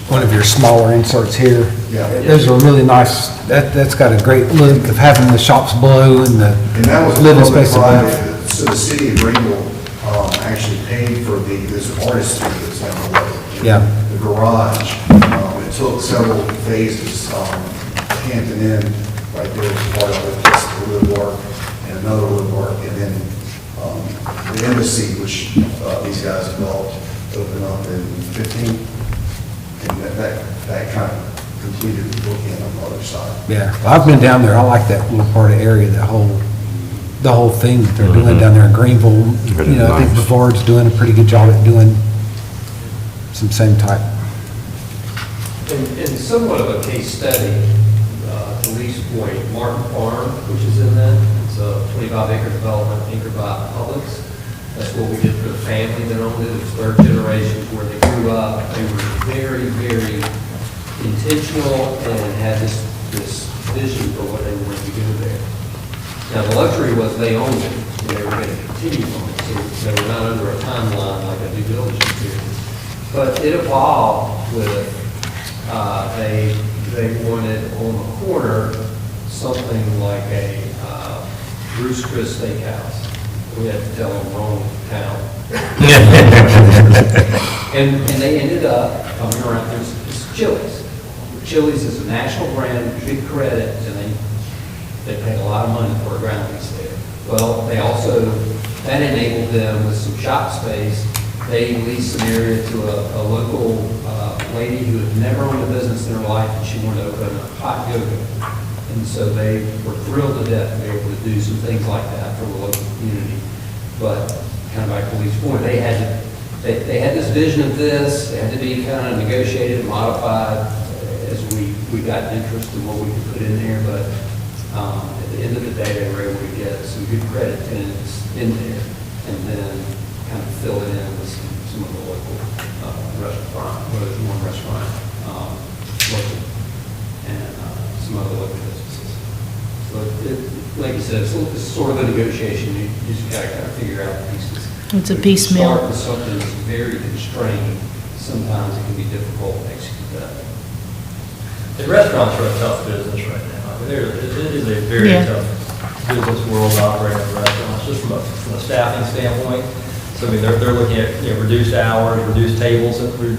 one of your smaller inserts here. Yeah. Those are really nice. That's got a great look of having the shops below and And that was the living public space above. private. So the city of Greenville actually paid for there's artist studios down below. Yeah. The garage, it's took several phases. Hampton Inn, right there was part of it, just the woodwork and another woodwork, and then the Embassy, which these guys developed, opened up in 15, and that kind of completed the bookend on the other side. Yeah, well, I've been down there, I like that little part of area, the whole thing that they're doing down there in Greenville. You know, I think Nice. Bavard's doing a pretty good job at doing some same type. In somewhat of a case study, to Lee's point, Martin Farm, which is in that, it's a 25-acre development anchored by Publix. That's what we did for the family that owned it. It was third generation where they grew up. They were very, very intentional and had this vision for what they wanted to do there. Now, the luxury was they owned it, and they were going to continue on it, so they were not under a timeline like a due diligence period. But it evolved with, they wanted on the corner something like a Bruce Chris Steakhouse. We had to tell them wrong town. And they ended up coming around, there's Chili's. Chili's is a national brand, big credit, and they paid a lot of money for a ground lease there. Well, they also, that enabled them with some shop space. They leased an area to a local lady who had never owned a business in her life, and she wanted to open a hot yoga. And so they were thrilled to death to be able to do some things like that for the local community. But kind of back to Lee's point, they had this vision of this, they had to be kind of negotiated and modified as we got interest in what we could put in there. But at the end of the day, they were able to get some good credit tenants in there and then kind of fill it in with some of the local restaurant, well, there's one restaurant, local, and some other local businesses. So like you said, it's sort of a negotiation. You just gotta kind of figure out the pieces. It's a If you piecemeal. start with something that's very constrained, sometimes it can be difficult to execute that. The restaurants are a tough business right now. I mean, it is a very Yeah. tough business world operating in restaurants, just from a staffing standpoint. So, I mean, they're looking at, reduced hours, reduced tables, the number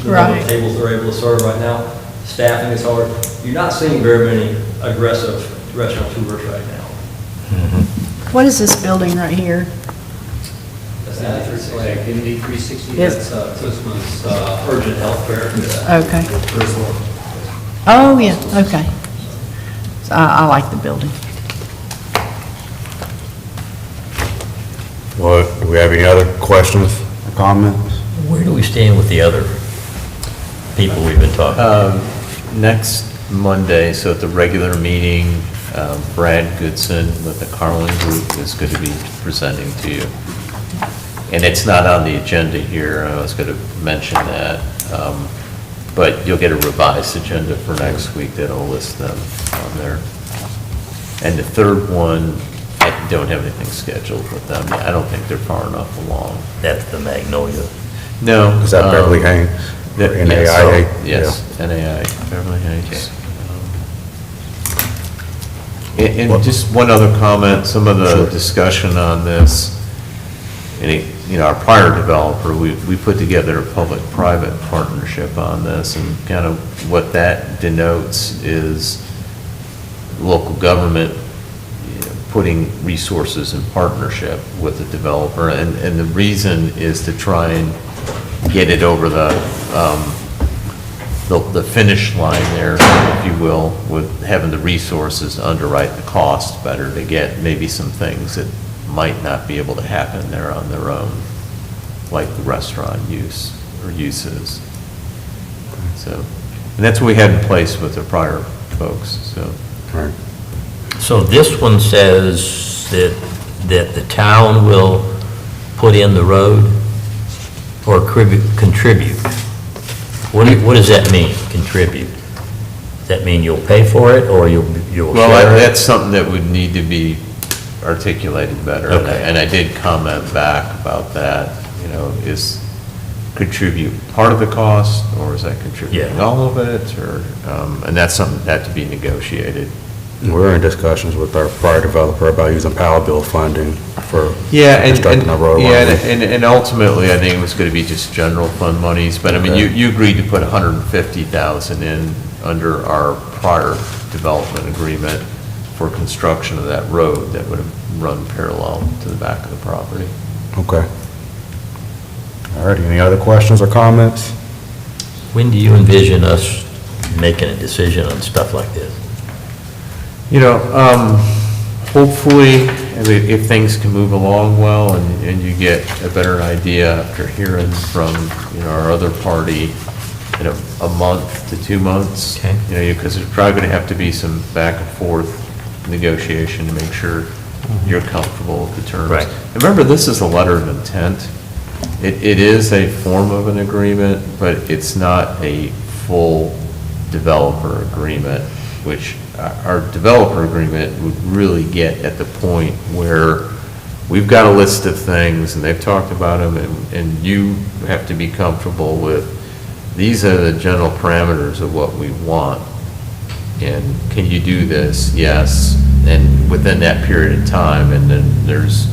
Right. of tables they're able to serve right now. Staffing is hard. You're not seeing very many aggressive restaurateurs right now. What is this building right here? That's like MD 360, Yes. that's Christmas urgent healthcare. Okay. Oh, yeah, okay. So I like the building. Well, do we have any other questions or comments? Where do we stand with the other people we've been talking to? Next Monday, so at the regular meeting, Brad Goodson with the Carlin Group is going to be presenting to you. And it's not on the agenda here, I was going to mention that, but you'll get a revised agenda for next week that'll list them on there. And the third one, I don't have anything scheduled with them yet. I don't think they're far enough along. That's the Magnolia. No. Is that Beverly Haynes? That- Or yes, NAIA? Yes, NAI, Beverly Heights. And just one other comment, some of the Sure. discussion on this, our prior developer, we put together a public-private partnership on this, and kind of what that denotes is local government putting resources in partnership with the developer, and the reason is to try and get it over the finish line there, if you will, with having the resources to underwrite the cost better to get maybe some things that might not be able to happen there on their own, like the restaurant use or uses. So, and that's what we had in place with the prior folks, so. Right. So this one says that the town will put in the road or contribute. What does that mean, contribute? Does that mean you'll pay for it, or you'll Well, share it? that's something that would need to be articulated better. Okay. And I did comment back about that, is contribute part of the cost, or is that contributing Yeah. all of it, or, and that's something that to be negotiated. We're in discussions with our prior developer about using Power Bill funding for Yeah, constructing a road. and ultimately, I think it was gonna be just general fund monies, but I mean, you agreed to put 150,000 in under our prior development agreement for construction of that road that would have run parallel to the back of the property. Okay. All right, any other questions or comments? When do you envision us making a decision on stuff like this? You know, hopefully, if things can move along well and you get a better idea after hearing from, our other party in a month to 2 months. Okay. Because there's probably going to have to be some back and forth negotiation to make sure you're comfortable with the terms. Right. And remember, this is a letter of intent. It is a form of an agreement, but it's not a full developer agreement, which our developer agreement would really get at the point where we've got a list of things, and they've talked about them, and you have to be comfortable with, these are the general parameters of what we want. And can you do this? Yes. And within that period of time, and then there's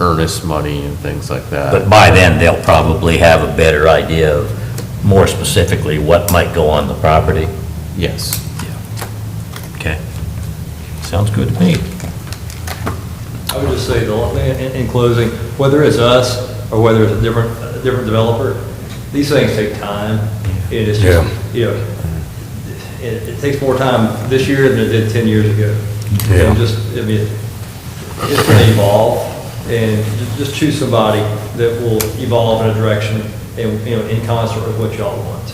earnest money and things like that. But by then, they'll probably have a better idea of more specifically what might go on the property. Yes. Okay. Sounds good to me. I would just say, the only thing in closing, whether it's us or whether it's a different developer, these things take time. And it's just, it takes more time this year than it did 10 years ago. Yeah. And just, I mean, it's going to evolve, and just choose somebody that will evolve in a direction and, in concert with what y'all want.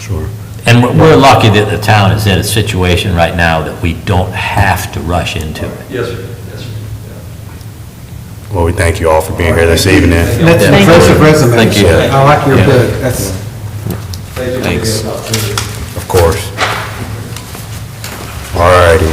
Sure. And we're lucky that the town is in a situation right now that we don't have to rush into it. Yes, sir. Yes, sir. Yeah. Well, we thank you all for being here this evening. That's an impressive resume. Thank you. I like your Yeah. book. That's, Thank you for Thanks. giving us an opportunity. Of course. All righty,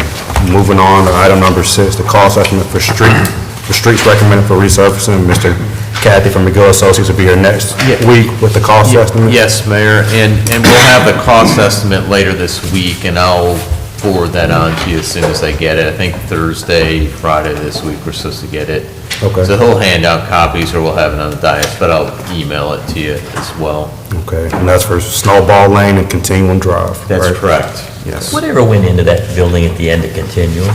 moving on to item number 6, the cost estimate for streets recommended for resurfacing. Mr. Kathy from McGill Associates will be here next week with the cost estimate. Yes, Mayor, and we'll have the cost estimate later this week, and I'll forward that on to you as soon as I get it. I think Thursday, Friday this week, we're supposed to get it. Okay. So he'll hand out copies, or we'll have it on the dais, but I'll email it to you as well. Okay, and that's for Snowball Lane and Continuum Drive, That's right? correct, yes. Whatever went into that building at the end of Continuum?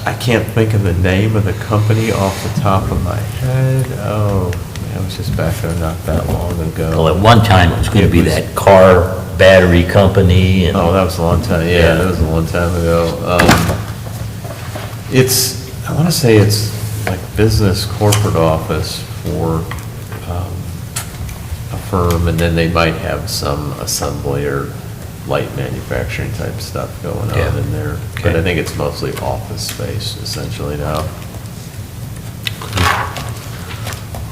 I can't think of the name of the company off the top of my head. Oh, man, I was just back there not that long ago. Well, at one time, it was going to be that car battery company and... Oh, that was a long time, yeah, that was a long time ago. I want to say it's like business corporate office for a firm, and then they might have some assembly or light manufacturing type stuff going on Yeah. in there. But Okay. I think it's mostly office space essentially now.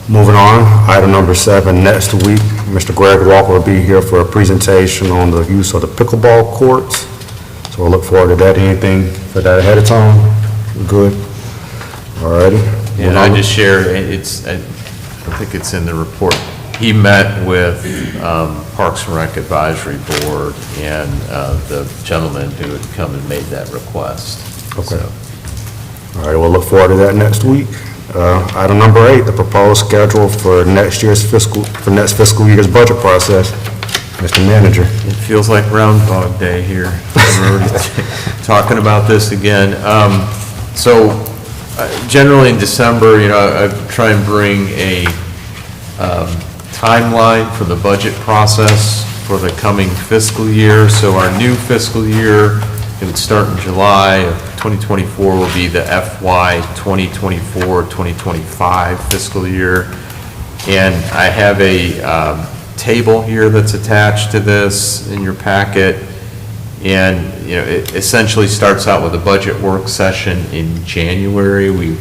Moving on, item number 7, next week, Mr. Greg Walker will be here for a presentation on the use of the pickleball courts. So we'll look forward to that. Anything for that ahead of time? Good? All righty. And I just shared, I think it's in the report. He met with Parks and Rec Advisory Board and the gentleman who had come and made that request. Okay. So, All right, we'll look forward to that next week. Item number 8, the proposed schedule for next fiscal year's budget process. Mr. Manager. It feels like Groundhog Day here. We're talking about this again. So generally in December, I try and bring a timeline for the budget process for the coming fiscal year. So our new fiscal year, it would start in July of 2024, will be the FY 2024-2025 fiscal year. And I have a table here that's attached to this in your packet. And, it essentially starts out with a budget work session in January. We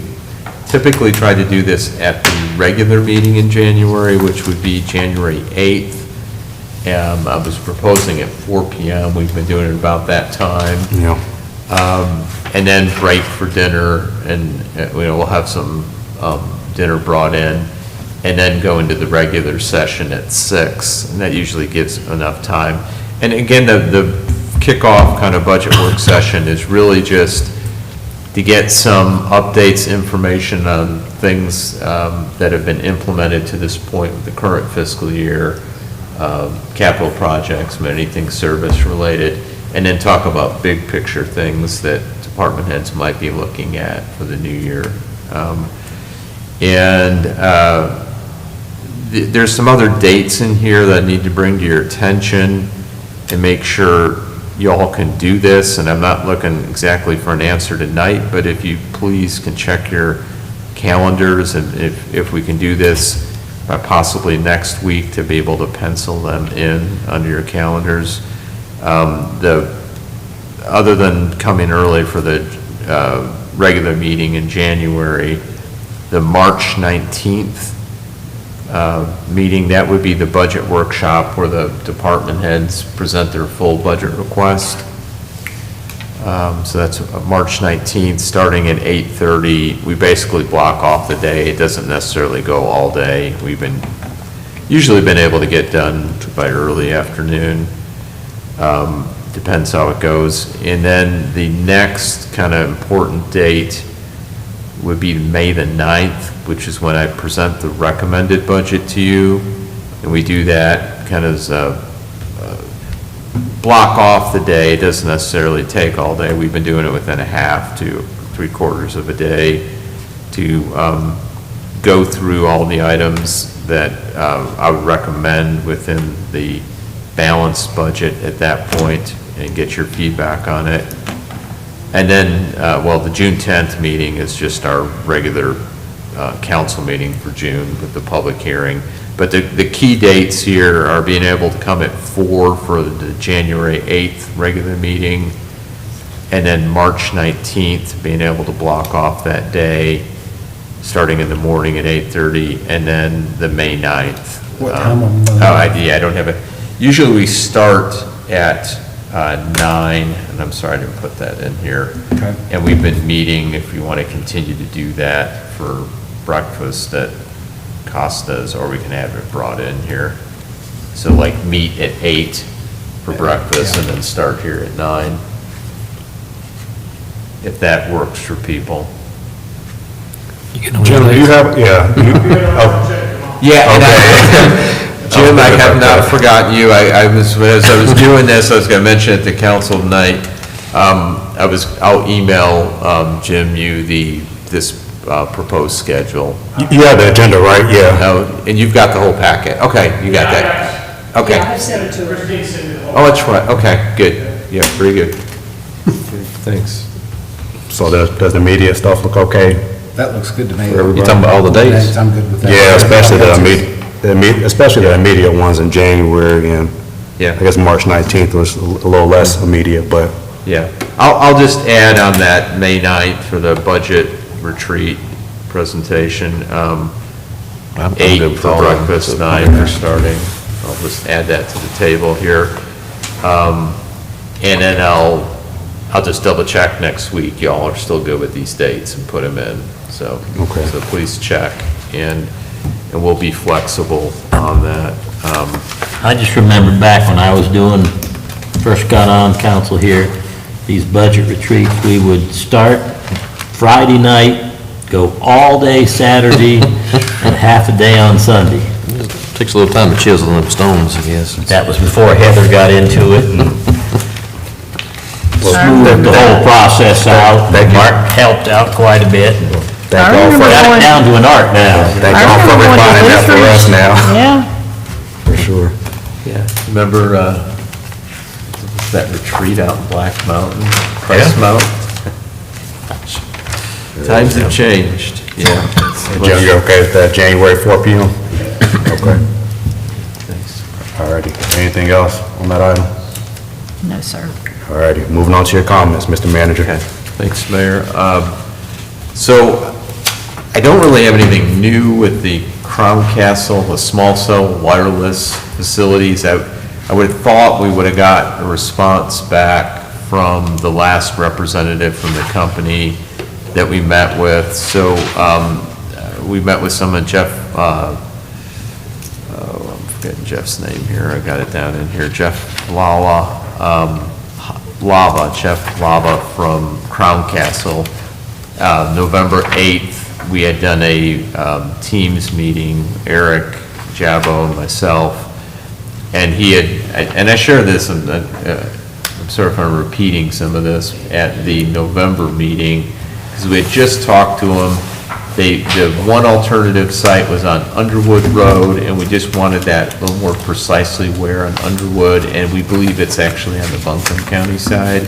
typically try to do this at the regular meeting in January, which would be January 8th. I was proposing at 4 PM. We've been doing it about that time. Yeah. And then break for dinner, and, we'll have some dinner brought in, and then go into the regular session at 6, and that usually gives enough time. And again, the kickoff kind of budget work session is really just to get some updates, information on things that have been implemented to this point with the current fiscal year, capital projects, anything service related, and then talk about big picture things that department heads might be looking at for the new year. There's some other dates in here that I need to bring to your attention and make sure y'all can do this, and I'm not looking exactly for an answer tonight, but if you please can check your calendars, and if we can do this possibly next week to be able to pencil them in under your calendars. Other than coming early for the regular meeting in January, the March 19th meeting, that would be the budget workshop where the department heads present their full budget request. So that's March 19th, starting at 8:30. We basically block off the day. It doesn't necessarily go all day. We've usually been able to get done by early afternoon. Depends how it goes. And then the next kind of important date would be May the 9th, which is when I present the recommended budget to you. And we do that kind of as a block off the day. It doesn't necessarily take all day. We've been doing it within a half to 3/4 of a day to go through all the items that I would recommend within the balanced budget at that point and get your feedback on it. And then, the June 10th meeting is just our regular council meeting for June with the public hearing. But the key dates here are being able to come at 4 for the January 8th regular meeting, and then March 19th, being able to block off that day, starting in the morning at 8:30, and then the May 9th. What time on the- I don't have it. Usually we start at 9, and I'm sorry I didn't put that in here. Okay. And we've been meeting, if you want to continue to do that, for breakfast at Costa's, or we can have it brought in here. So like meet at 8 for breakfast and then start here at 9. If that works for people. Jim, do you have, yeah. Yeah, and Jim, I have not forgotten you. As I was doing this, I was going to mention it to council tonight. I'll email Jim this proposed schedule. You have the agenda, right? Yeah. Oh, and you've got the whole packet. Okay, you got that. Okay. Yeah, I sent it to her. Oh, that's right. Okay, good. Yeah, pretty good. Thanks. So does the media stuff look okay? That looks good to me. You talking about all the dates? I'm good with that. Yeah, especially especially the immediate ones in January, and Yeah. I guess March 19th was a little less immediate, but Yeah, I'll just add on that May 9th for the budget retreat presentation, I'm 8 good for all that. breakfast, 9 for starting. I'll just add that to the table here. And then I'll just double check next week, y'all are still good with these dates, and put them in, so. Okay. So please check, and we'll be flexible on that. I just remembered back when I was first got on council here, these budget retreats, we would start Friday night, go all day Saturday, and half a day on Sunday. Takes a little time to chisel them stones, I guess. That was before Heather got into it and smoothed the whole process out. Mark helped out quite a bit. thank y'all for, Got it down to an art now. thank y'all for refining that for us now, Yeah. for sure. Yeah, remember, that retreat out in Black Mountain, Price Mountain? Times have changed, yeah. Jim, you okay with that, January 4 p.m.? Okay, Thanks. all righty. Anything else on that item? No, sir. All righty, moving on to your comments, Mr. Manager. Okay, thanks, Mayor. So, I don't really have anything new with the Crown Castle, the small cell wireless facilities. I would have thought we would have got a response back from the last representative from the company that we met with. So, we met with some of Jeff, I forgetting Jeff's name here, I got it down in here, Jeff Jeff Lava from Crown Castle. November 8th, we had done a Teams meeting, Eric, Jabo, and myself, and he had, and I share this, and I'm sorry if I'm repeating some of this, at the November meeting, because we had just talked to him. The one alternative site was on Underwood Road, and we just wanted that a little more precisely where on Underwood, and we believe it's actually on the Buncombe County side.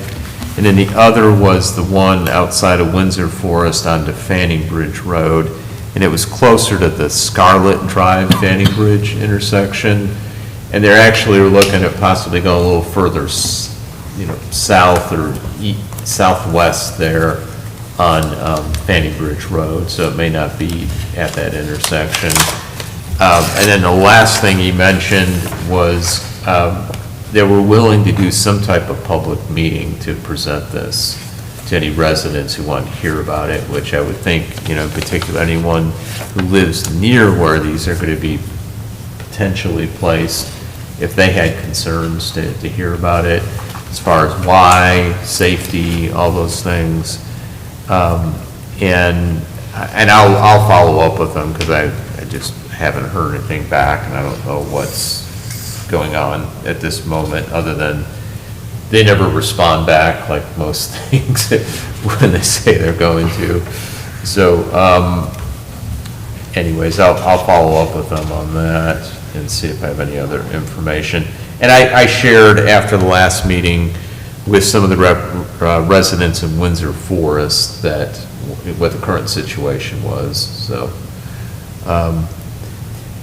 And then the other was the one outside of Windsor Forest onto Fanning Bridge Road, and it was closer to the Scarlet Drive Fanning Bridge intersection. And they're actually looking at possibly going a little further, south or southwest there on Fanning Bridge Road, so it may not be at that intersection. And then the last thing he mentioned was they were willing to do some type of public meeting to present this to any residents who want to hear about it, which I would think, in particular, anyone who lives near where these are going to be potentially placed, if they had concerns to hear about it, as far as why, safety, all those things. And I'll follow up with them, because I just haven't heard anything back, and I don't know what's going on at this moment, other than they never respond back like most things when they say they're going to. So anyways, I'll follow up with them on that and see if I have any other information. And I shared after the last meeting with some of the residents in Windsor Forest that what the current situation was. So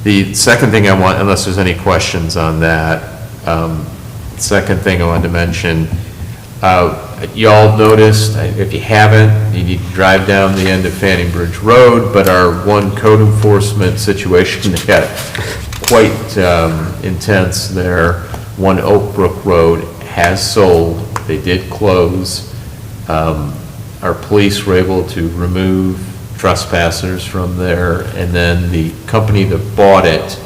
the second thing I want, unless there's any questions on that, second thing I wanted to mention, you all noticed, if you haven't, you need to drive down the end of Fanning Bridge Road, but our one code enforcement situation that got quite intense there, one Oak Brook Road has sold. They did close. Our police were able to remove trespassers from there, and then the company that bought it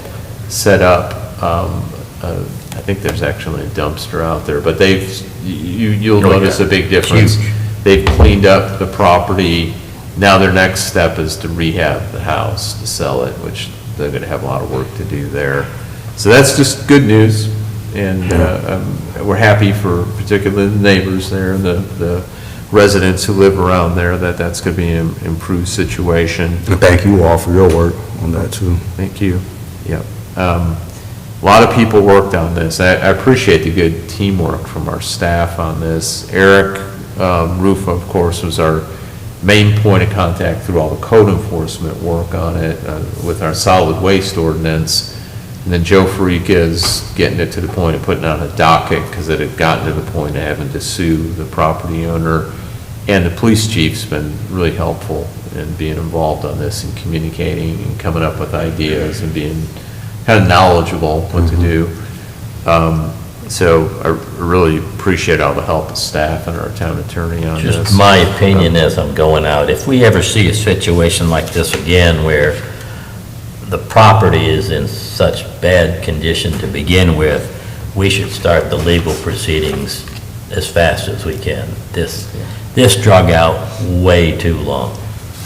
set up, I think there's actually a dumpster out there, but you'll notice a big difference. They've cleaned up the property. Now their next step is to rehab the house, to sell it, which they're gonna have a lot of work to do there. So that's just good news, and we're happy for particularly the neighbors there and the residents who live around there, that's going to be an improved situation. And thank you all for your work on that, too. Thank you. Yep. A lot of people worked on this. I appreciate the good teamwork from our staff on this. Eric Rufa, of course, was our main point of contact through all the code enforcement work on it with our solid waste ordinance. And then Joe Freak is getting it to the point of putting on a docket, because it had gotten to the point of having to sue the property owner. And the police chief's been really helpful in being involved on this and communicating and coming up with ideas and being kind of knowledgeable what to do. So I really appreciate all the help of staff and our town attorney on this. Just my opinion as I'm going out, if we ever see a situation like this again where the property is in such bad condition to begin with, we should start the legal proceedings as fast as we can. This drug out way too long.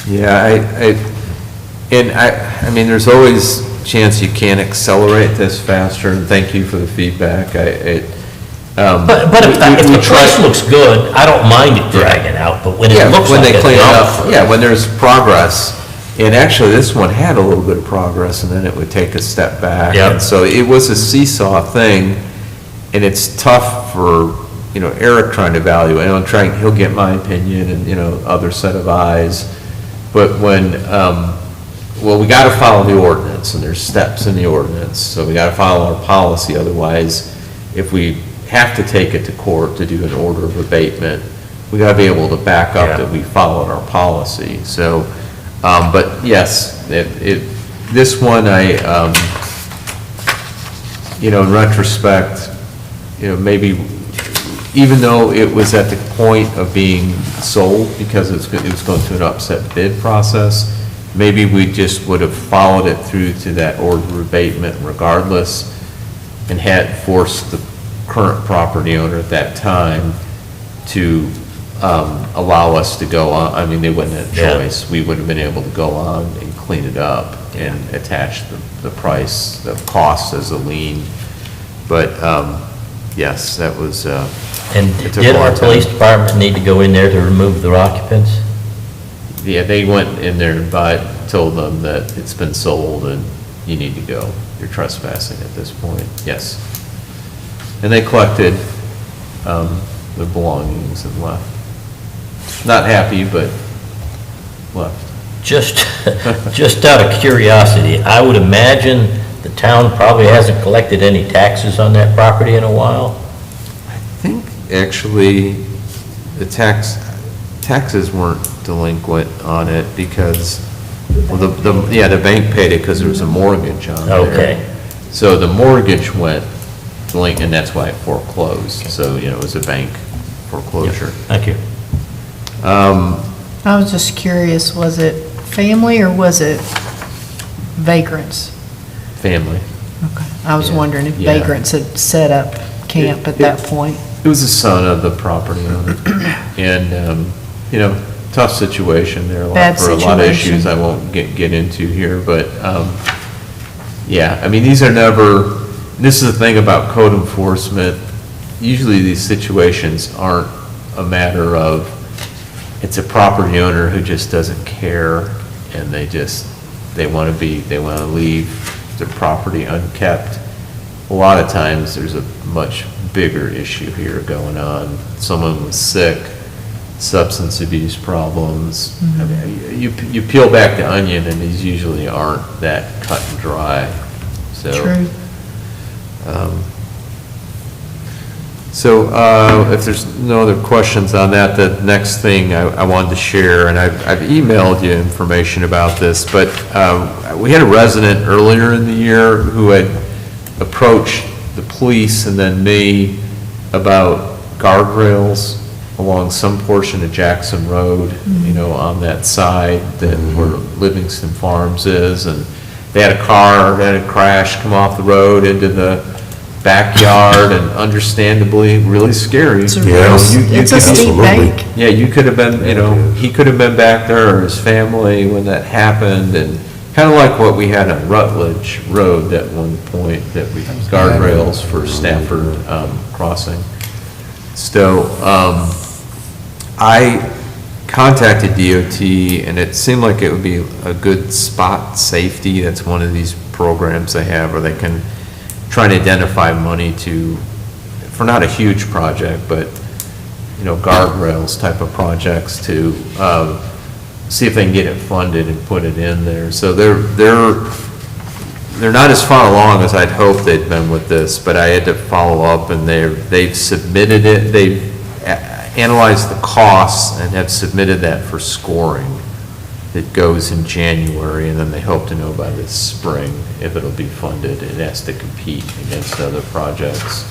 Yeah, I mean, there's always a chance you can accelerate this faster, and thank you for the feedback. But if the price looks good, I don't mind it dragging out, but when it looks when like they a clean it dump. up, yeah, when there's progress. And actually, this one had a little bit of progress, and then it would take a step back. Yep. And so it was a seesaw thing, and it's tough for, Eric trying to evaluate, he'll get my opinion and, other set of eyes. But when, we got to follow the ordinance, and there's steps in the ordinance, so we got to follow our policy. Otherwise, if we have to take it to court to do an order of abatement, we got to be able to back up that we followed our policy. So, but yes, this one, in retrospect, maybe, even though it was at the point of being sold, because it was going through an upset bid process, maybe we just would have followed it through to that order of abatement regardless, and had forced the current property owner at that time to allow us to go on. I mean, they wouldn't have Yeah. choice. We would have been able to go on and clean it up and attach the price, the cost as a lien. But, yes, that was, And it took a did long our time. police department need to go in there to remove the occupants? Yeah, they went in there and told them that it's been sold and you need to go. You're trespassing at this point, yes. And they collected their belongings and left. Not happy, but left. Just, just out of curiosity, I would imagine the town probably hasn't collected any taxes on that property in a while? I think actually the taxes weren't delinquent on it because, well, the bank paid it because there was a mortgage on there. Okay. So the mortgage went delinquent, and that's why it foreclosed. So, it was a bank foreclosure. Thank you. I was just curious, was it family or was it vagrants? Family. Okay. I was Yeah. wondering if Yeah. vagrants had set up camp at that point. It was the son of the property owner. And, tough situation there. Bad For a lot of situation. issues I won't get into here, but, yeah, I mean, these are never, this is the thing about code enforcement. Usually these situations aren't a matter of, it's a property owner who just doesn't care and they want to leave their property unkept. A lot of times, there's a much bigger issue here going on. Someone was sick, substance abuse problems. I mean, you peel back the onion, and these usually aren't that cut and dry, so. True. So, if there's no other questions on that, the next thing I wanted to share, and I've emailed you information about this, but we had a resident earlier in the year who had approached the police and then me about guardrails along some portion of Jackson Road, on that side that where Livingston Farms is, and they had a car that had crashed, come off the road into the backyard, and understandably, really scary. It's a You know, real- you- you it's a could- steep Absolutely. bank. Yeah, you could have been, he could have been back there, or his family, when that happened, and kind of like what we had on Rutledge Road at one point, that we, guardrails for Stafford Crossing. So, I contacted DOT, and it seemed like it would be a good spot safety. That's one of these programs they have, where they can try and identify money for not a huge project, but, guardrails type of projects to see if they can get it funded and put it in there. So they're not as far along as I'd hoped they'd been with this, but I had to follow up, and they've submitted it, they've analyzed the costs and have submitted that for scoring. It goes in January, and then they hope to know by this spring if it'll be funded. It has to compete against other projects.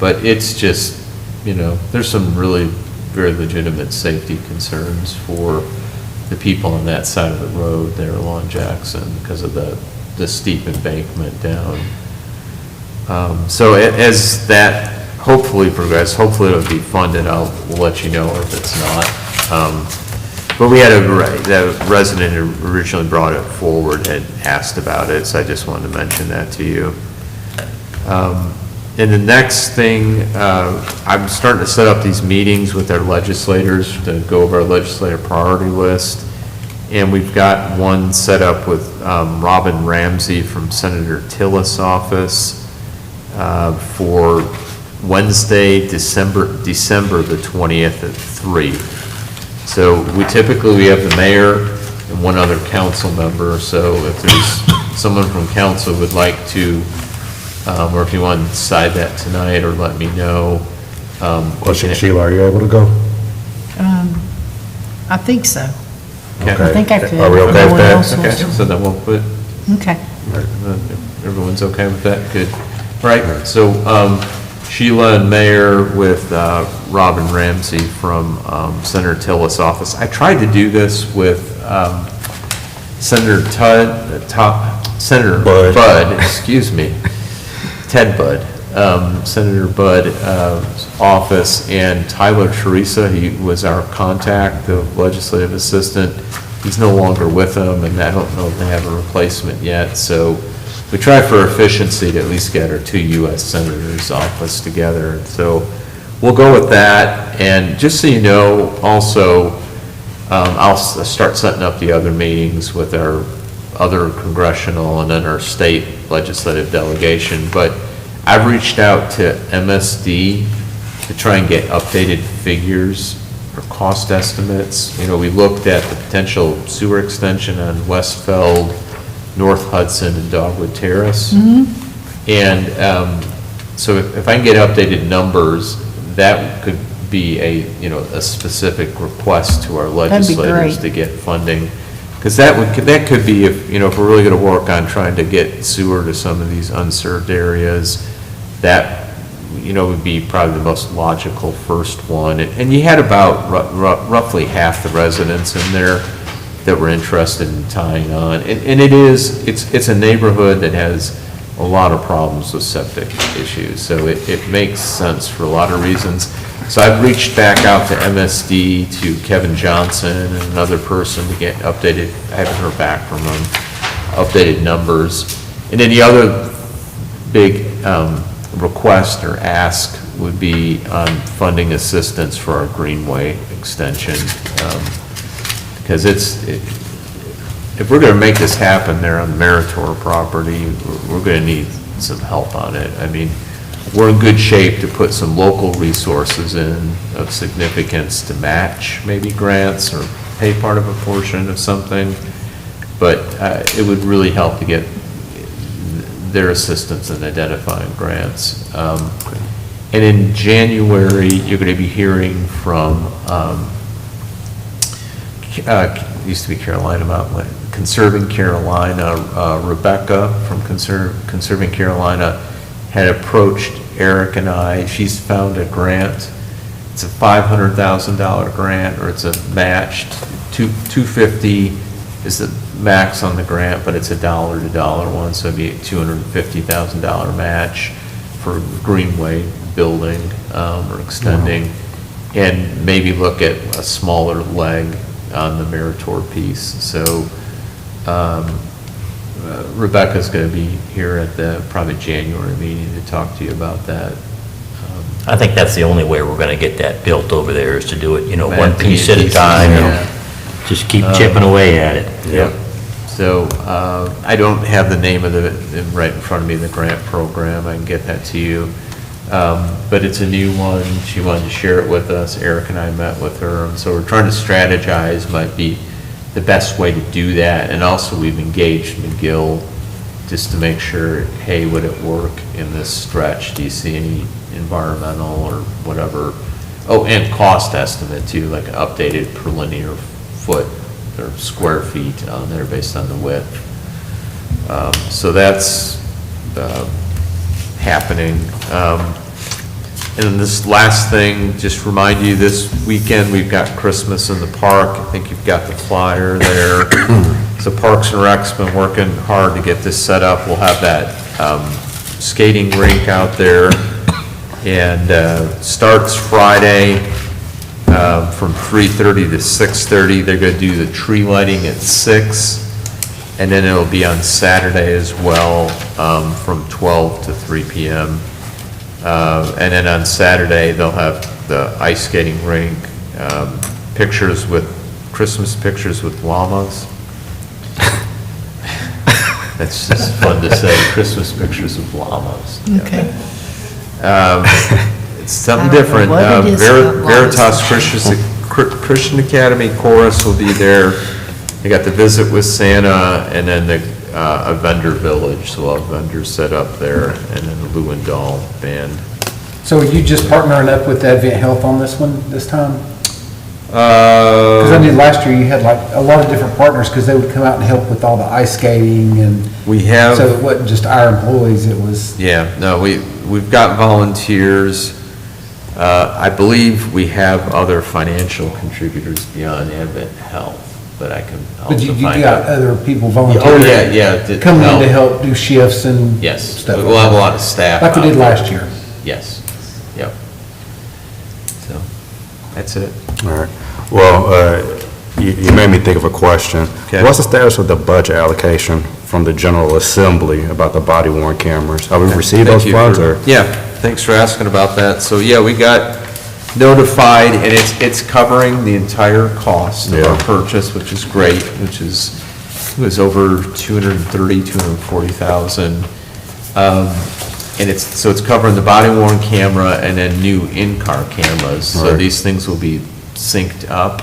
But it's just, there's some really very legitimate safety concerns for the people on that side of the road there along Jackson because of the steep embankment down. So as that hopefully progresses, hopefully it'll be funded, we'll let you know if it's not. But we had the resident who originally brought it forward had asked about it, so I just wanted to mention that to you. And the next thing, I'm starting to set up these meetings with our legislators to go over our legislative priority list. And we've got one set up with Robin Ramsey from Senator Tillis' office for Wednesday, December the 20th at 3. So we have the mayor and one other council member, so if there's someone from council who would like to, or if you want to decide that tonight or let me know. Question, Sheila, are you able to go? I think so. Okay. I think I could. Are we okay with No one that? else Okay, wants- so then we'll put, Okay. everyone's okay with that? Good. Right, so Sheila and Mayor with Robin Ramsey from Senator Tillis' office. I tried to do this with Senator Senator Bud. Bud, excuse me, Ted Budd, Senator Budd's office, and Tyler Teresa, he was our contact, the legislative assistant. He's no longer with them, and I don't know if they have a replacement yet, so we try for efficiency to at least get our 2 U.S. senators' office together. So we'll go with that, and just so you know, also, I'll start setting up the other meetings with our other congressional and then our state legislative delegation, but I've reached out to MSD to try and get updated figures or cost estimates. You know, we looked at the potential sewer extension on Westfeld, North Hudson, and Dogwood Terrace. And so if I can get updated numbers, that could be a specific request to our That'd be legislators great. to get funding. Because that could be, if we're really going to work on trying to get sewer to some of these unserved areas, that, would be probably the most logical first one. And you had about roughly half the residents in there that were interested in tying on. And it's a neighborhood that has a lot of problems with septic issues, so it makes sense for a lot of reasons. So I've reached back out to MSD, to Kevin Johnson, and another person to get updated, I haven't heard back from them, updated numbers. And then the other big request or ask would be on funding assistance for our Greenway extension. Because if we're gonna make this happen there on the Meritor property, we're gonna need some help on it. I mean, we're in good shape to put some local resources in of significance to match maybe grants or pay part of a portion of something, but it would really help to get their assistance in identifying grants. And in January, you're gonna be hearing from, used to be Carolina Mountain, Conserving Carolina, Rebecca from Conserving Carolina had approached Eric and I. She's found a grant. It's a $500,000 grant, or it's a matched, $250 is the max on the grant, but it's a dollar-to-dollar one, so it'd be a $250,000 match for Greenway building or extending, and maybe look at a smaller leg on the Meritor piece. So Rebecca's going to be here at the probably January meeting to talk to you about that. I think that's the only way we're gonna get that built over there, is to do it, one That piece at a piece, time, yeah. and just keep chipping away at it. Yep. So I don't have the name of right in front of me, the grant program. I can get that to you. But it's a new one. She wanted to share it with us. Eric and I met with her, and so we're trying to strategize might be the best way to do that. And also, we've engaged McGill just to make sure, hey, would it work in this stretch? Do you see any environmental or whatever? Oh, and cost estimate too, like an updated per linear foot or square feet on there based on the width. So that's happening. And then this last thing, just remind you, this weekend, we've got Christmas in the park. I think you've got the flyer there. So Parks and Rec's been working hard to get this set up. We'll have that skating rink out there, and starts Friday from 3:30 to 6:30. They're going to do the tree lighting at 6, and then it'll be on Saturday as well, from 12 to 3 p.m. And then on Saturday, they'll have the ice skating rink, Christmas pictures with llamas. That's just fun to say, Christmas pictures of llamas. Okay. It's something I don't know different. what it is about Veritas Christian Academy Chorus will be there. They got the Visit with Santa, and then a vendor village, so we'll have vendors set up there, and then the Lewandall Band. So are you just partnering up with Advent Health on this one, this time? Because I mean, last year you had like a lot of different partners, because they would come out and help with all the ice skating, and We have. so it wasn't just our employees, it was, Yeah, no, we've got volunteers. I believe we have other financial contributors beyond Advent Health. but I can But also you find got out. other people Oh, volunteering? yeah, yeah. Coming in to help do shifts and Yes, stuff? we'll have a lot of staff. Like we out did there. last year? Yes, yep. So, that's it. All right. Well, you made me think of a question. Okay. What's the status of the budget allocation from the General Assembly about the body worn cameras? Have we received Thank those you funds, for- or? Yeah, thanks for asking about that. So, yeah, we got notified, and it's covering the entire cost of our Yeah. purchase, which is great, it was over 230, 240,000. And so it's covering the body worn camera and then new in-car cameras. So Right. these things will be synced up.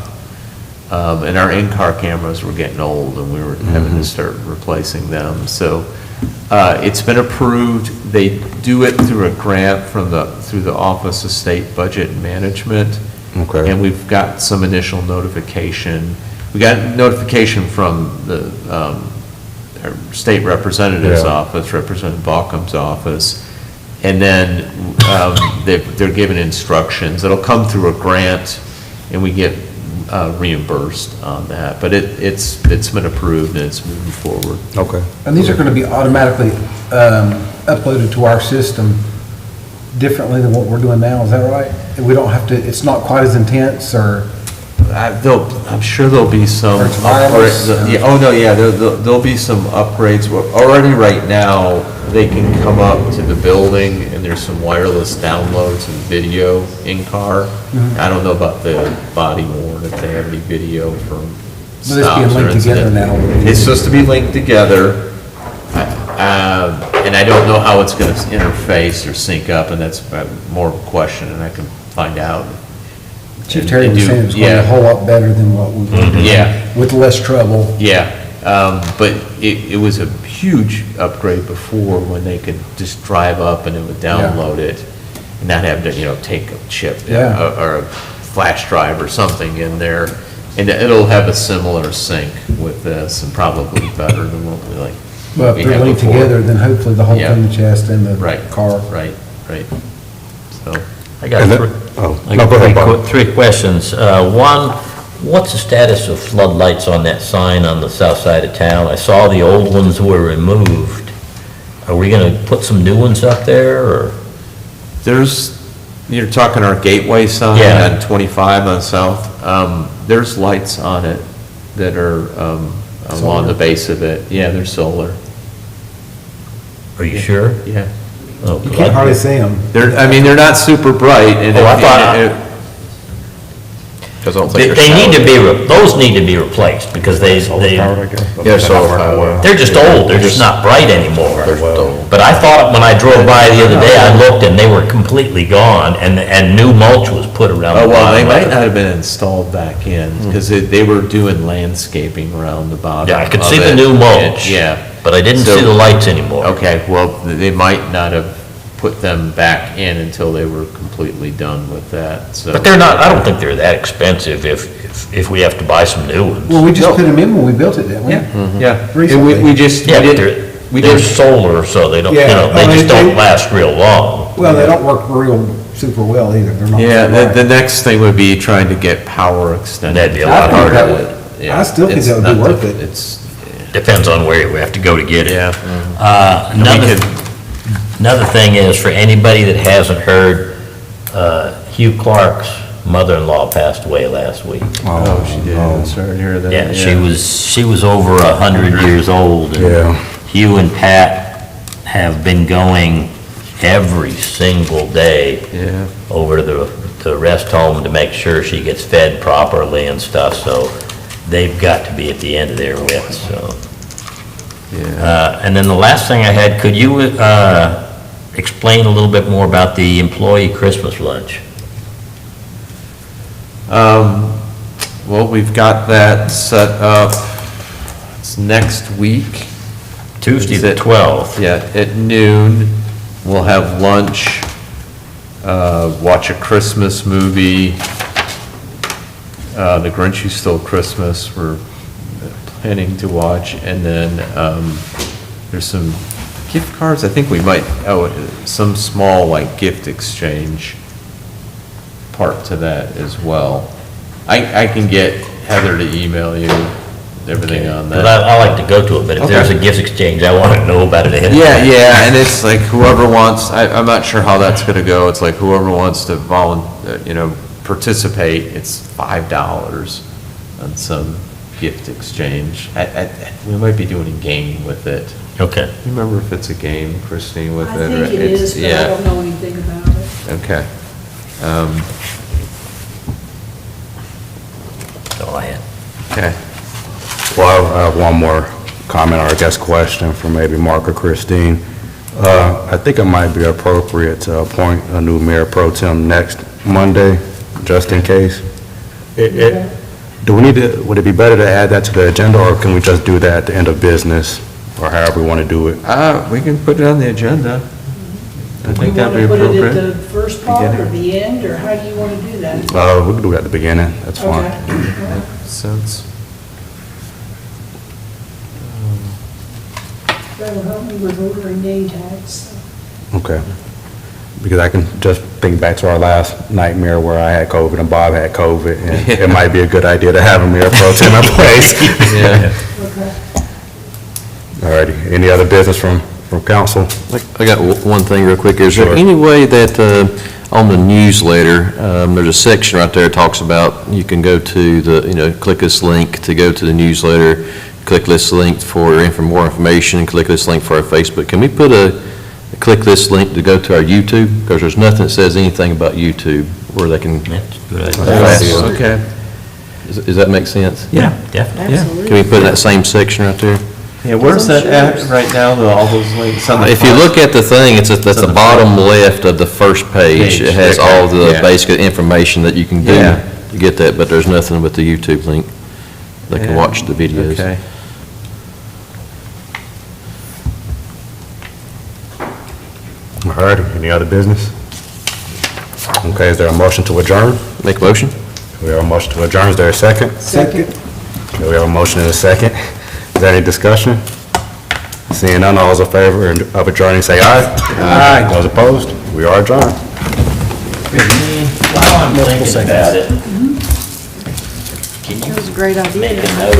And our in-car cameras were getting old, and we were having to start replacing them. So it's been approved. They do it through a grant through the Office of State Budget and Management. Okay. And we've got some initial notification. We got notification from the our state representative's Yeah. office, Representative Balcom's office. And then they're given instructions. It'll come through a grant, and we get reimbursed on that. But it's been approved, and it's moving forward. Okay. And these are going to be automatically uploaded to our system differently than what we're doing now, is that right? And we don't have to, it's not quite as intense, or? I'm sure there'll be some. Or it's wireless, upgrades. Yeah, oh, no, yeah, there'll be some upgrades. Already right now, they can come up to the building, and there's some wireless downloads and video in-car. I don't know about the body worn, if they have any video from But it's being stops or linked together incidents. now. It's supposed to be linked together, and I don't know how it's gonna interface or sync up, and that's more of a question, and I can find out. Chief Terry And was do- saying it's going yeah. a whole lot better than what we were doing. Yeah. With less trouble. Yeah, but it was a huge upgrade before, when they could just drive up and it would download it and not have to, take a chip Yeah. or a flash drive or something in there. And it'll have a similar sync with this, and probably better than what we like. But we if they're had linked before. together, then hopefully the whole Yeah. thing, the chest and the Right. car. Right. So, I got And three, then- oh, I no, got go ahead, three Bob. quick- three questions. One, what's the status of floodlights on that sign on the south side of town? I saw the old ones were removed. Are we gonna put some new ones up there, or? you're talking our gateway sign Yeah. on 25 on South, there's lights on it that are along the base of it. Yeah, they're solar. Are you sure? Yeah. Oh, You can't hardly see them. They're not super bright, and Oh, I thought- Because I don't They think they they're need to solid. be, those need to be replaced, because they're solar powered. just old, they're just not bright anymore. They're old. But I thought, when I drove by the other day, I looked and they were completely gone, and new mulch was put around the Oh, well, they bottom. might not have been installed back in, because they were doing landscaping around the bottom. Yeah, I could of see the it, new and- mulch. Yeah. But I didn't So- see the lights anymore. Okay, well, they might not have put them back in until they were completely done with that, so. But they're not, I don't think they're that expensive if we have to buy some new ones. Well, we just No. put them in when we built it, didn't we? Yeah, yeah. Recently. We just, we Yeah, but didn't, we they're didn't, solar, so they don't, Yeah, they I mean, just don't they- last real long. Well, they don't work real super well either. They're not. yeah, bright. the next thing would be trying to get power extended. That'd be a I lot think harder. that would- Yeah, I still think it's that would be not worth the- it. It's, Depends on where we have to go to get it. yeah. Another, another thing is, for anybody that hasn't heard, Hugh Clark's mother-in-law passed away last week. Oh, she did, I'm sorry to hear that. Yeah, she was over 100 years old. and Yeah. Hugh and Pat have been going every single day Yeah. over to the rest home to make sure she gets fed properly and stuff, so they've got to be at the end of their wits, so. Yeah. And then the last thing I had, could you explain a little bit more about the employee Christmas lunch? Well, we've got that set up, it's next week. Tuesday Is the it- 12th. Yeah, at noon, we'll have lunch, watch a Christmas movie, The Grinch Who Stole Christmas, we're planning to watch, and then there's some gift cards, I think we might, some small, like, gift exchange part to that as well. I can get Heather to email you everything on But that. I like to go to it, but if there's a gift exchange, I want to know about it ahead of Yeah, time. yeah, and it's like whoever wants, I'm not sure how that's gonna go, it's like whoever wants to participate, it's $5 on some gift exchange. We might be doing a game with it. Okay. You remember if it's a game, Christine, with I it? think it It's- is, but I yeah. don't know anything about it. Okay. That's all I had. Okay. Well, I have one more comment or I guess question for maybe Mark or Christine. I think it might be appropriate to appoint a new mayor pro tem next Monday, just in case. Do we need to, would it be better to add that to the agenda, or can we just do that at the end of business, or however we want to do it? We can put it on the agenda. I think that'd be You want to put it appropriate. at the first part or Beginning. the end, or how do you want to do that? We can do it at the beginning, that's fine. Okay. Sense. That'll help me with voter and name tags. Okay. Because I can just think back to our last nightmare where I had COVID and Bob had COVID, and it might be a good idea to have a mayor pro tem in place. Yeah. Okay. All righty, any other business from council? I got one thing real quick. Is there Sure. any way that, on the newsletter, there's a section right there that talks about, you can go to the, click this link to go to the newsletter, click this link for more information, click this link for our Facebook. Can we put click this link to go to our YouTube? Because there's nothing that says anything about YouTube where they can. That's a good That's idea. good. Okay. Does that make sense? Yeah. Definitely. Absolutely. Can we put it in that same section right there? Yeah, where's that at right now, all those links on the If you front? look at the thing, that's the bottom left of the first page. It has all the Yeah. basic information that you can do Yeah. to get that, but there's nothing with the YouTube link. They can Yeah. watch the videos. Okay. All righty, any other business? Okay, is there a motion to adjourn? Make a motion? We have a motion to adjourn, is there a second? Second. Okay, we have a motion and a second. Is there any discussion? Seeing none, all those in favor of adjourning, say aye. Aye. Those opposed? We are adjourned. While I'm thinking about it, That was a great idea. make a note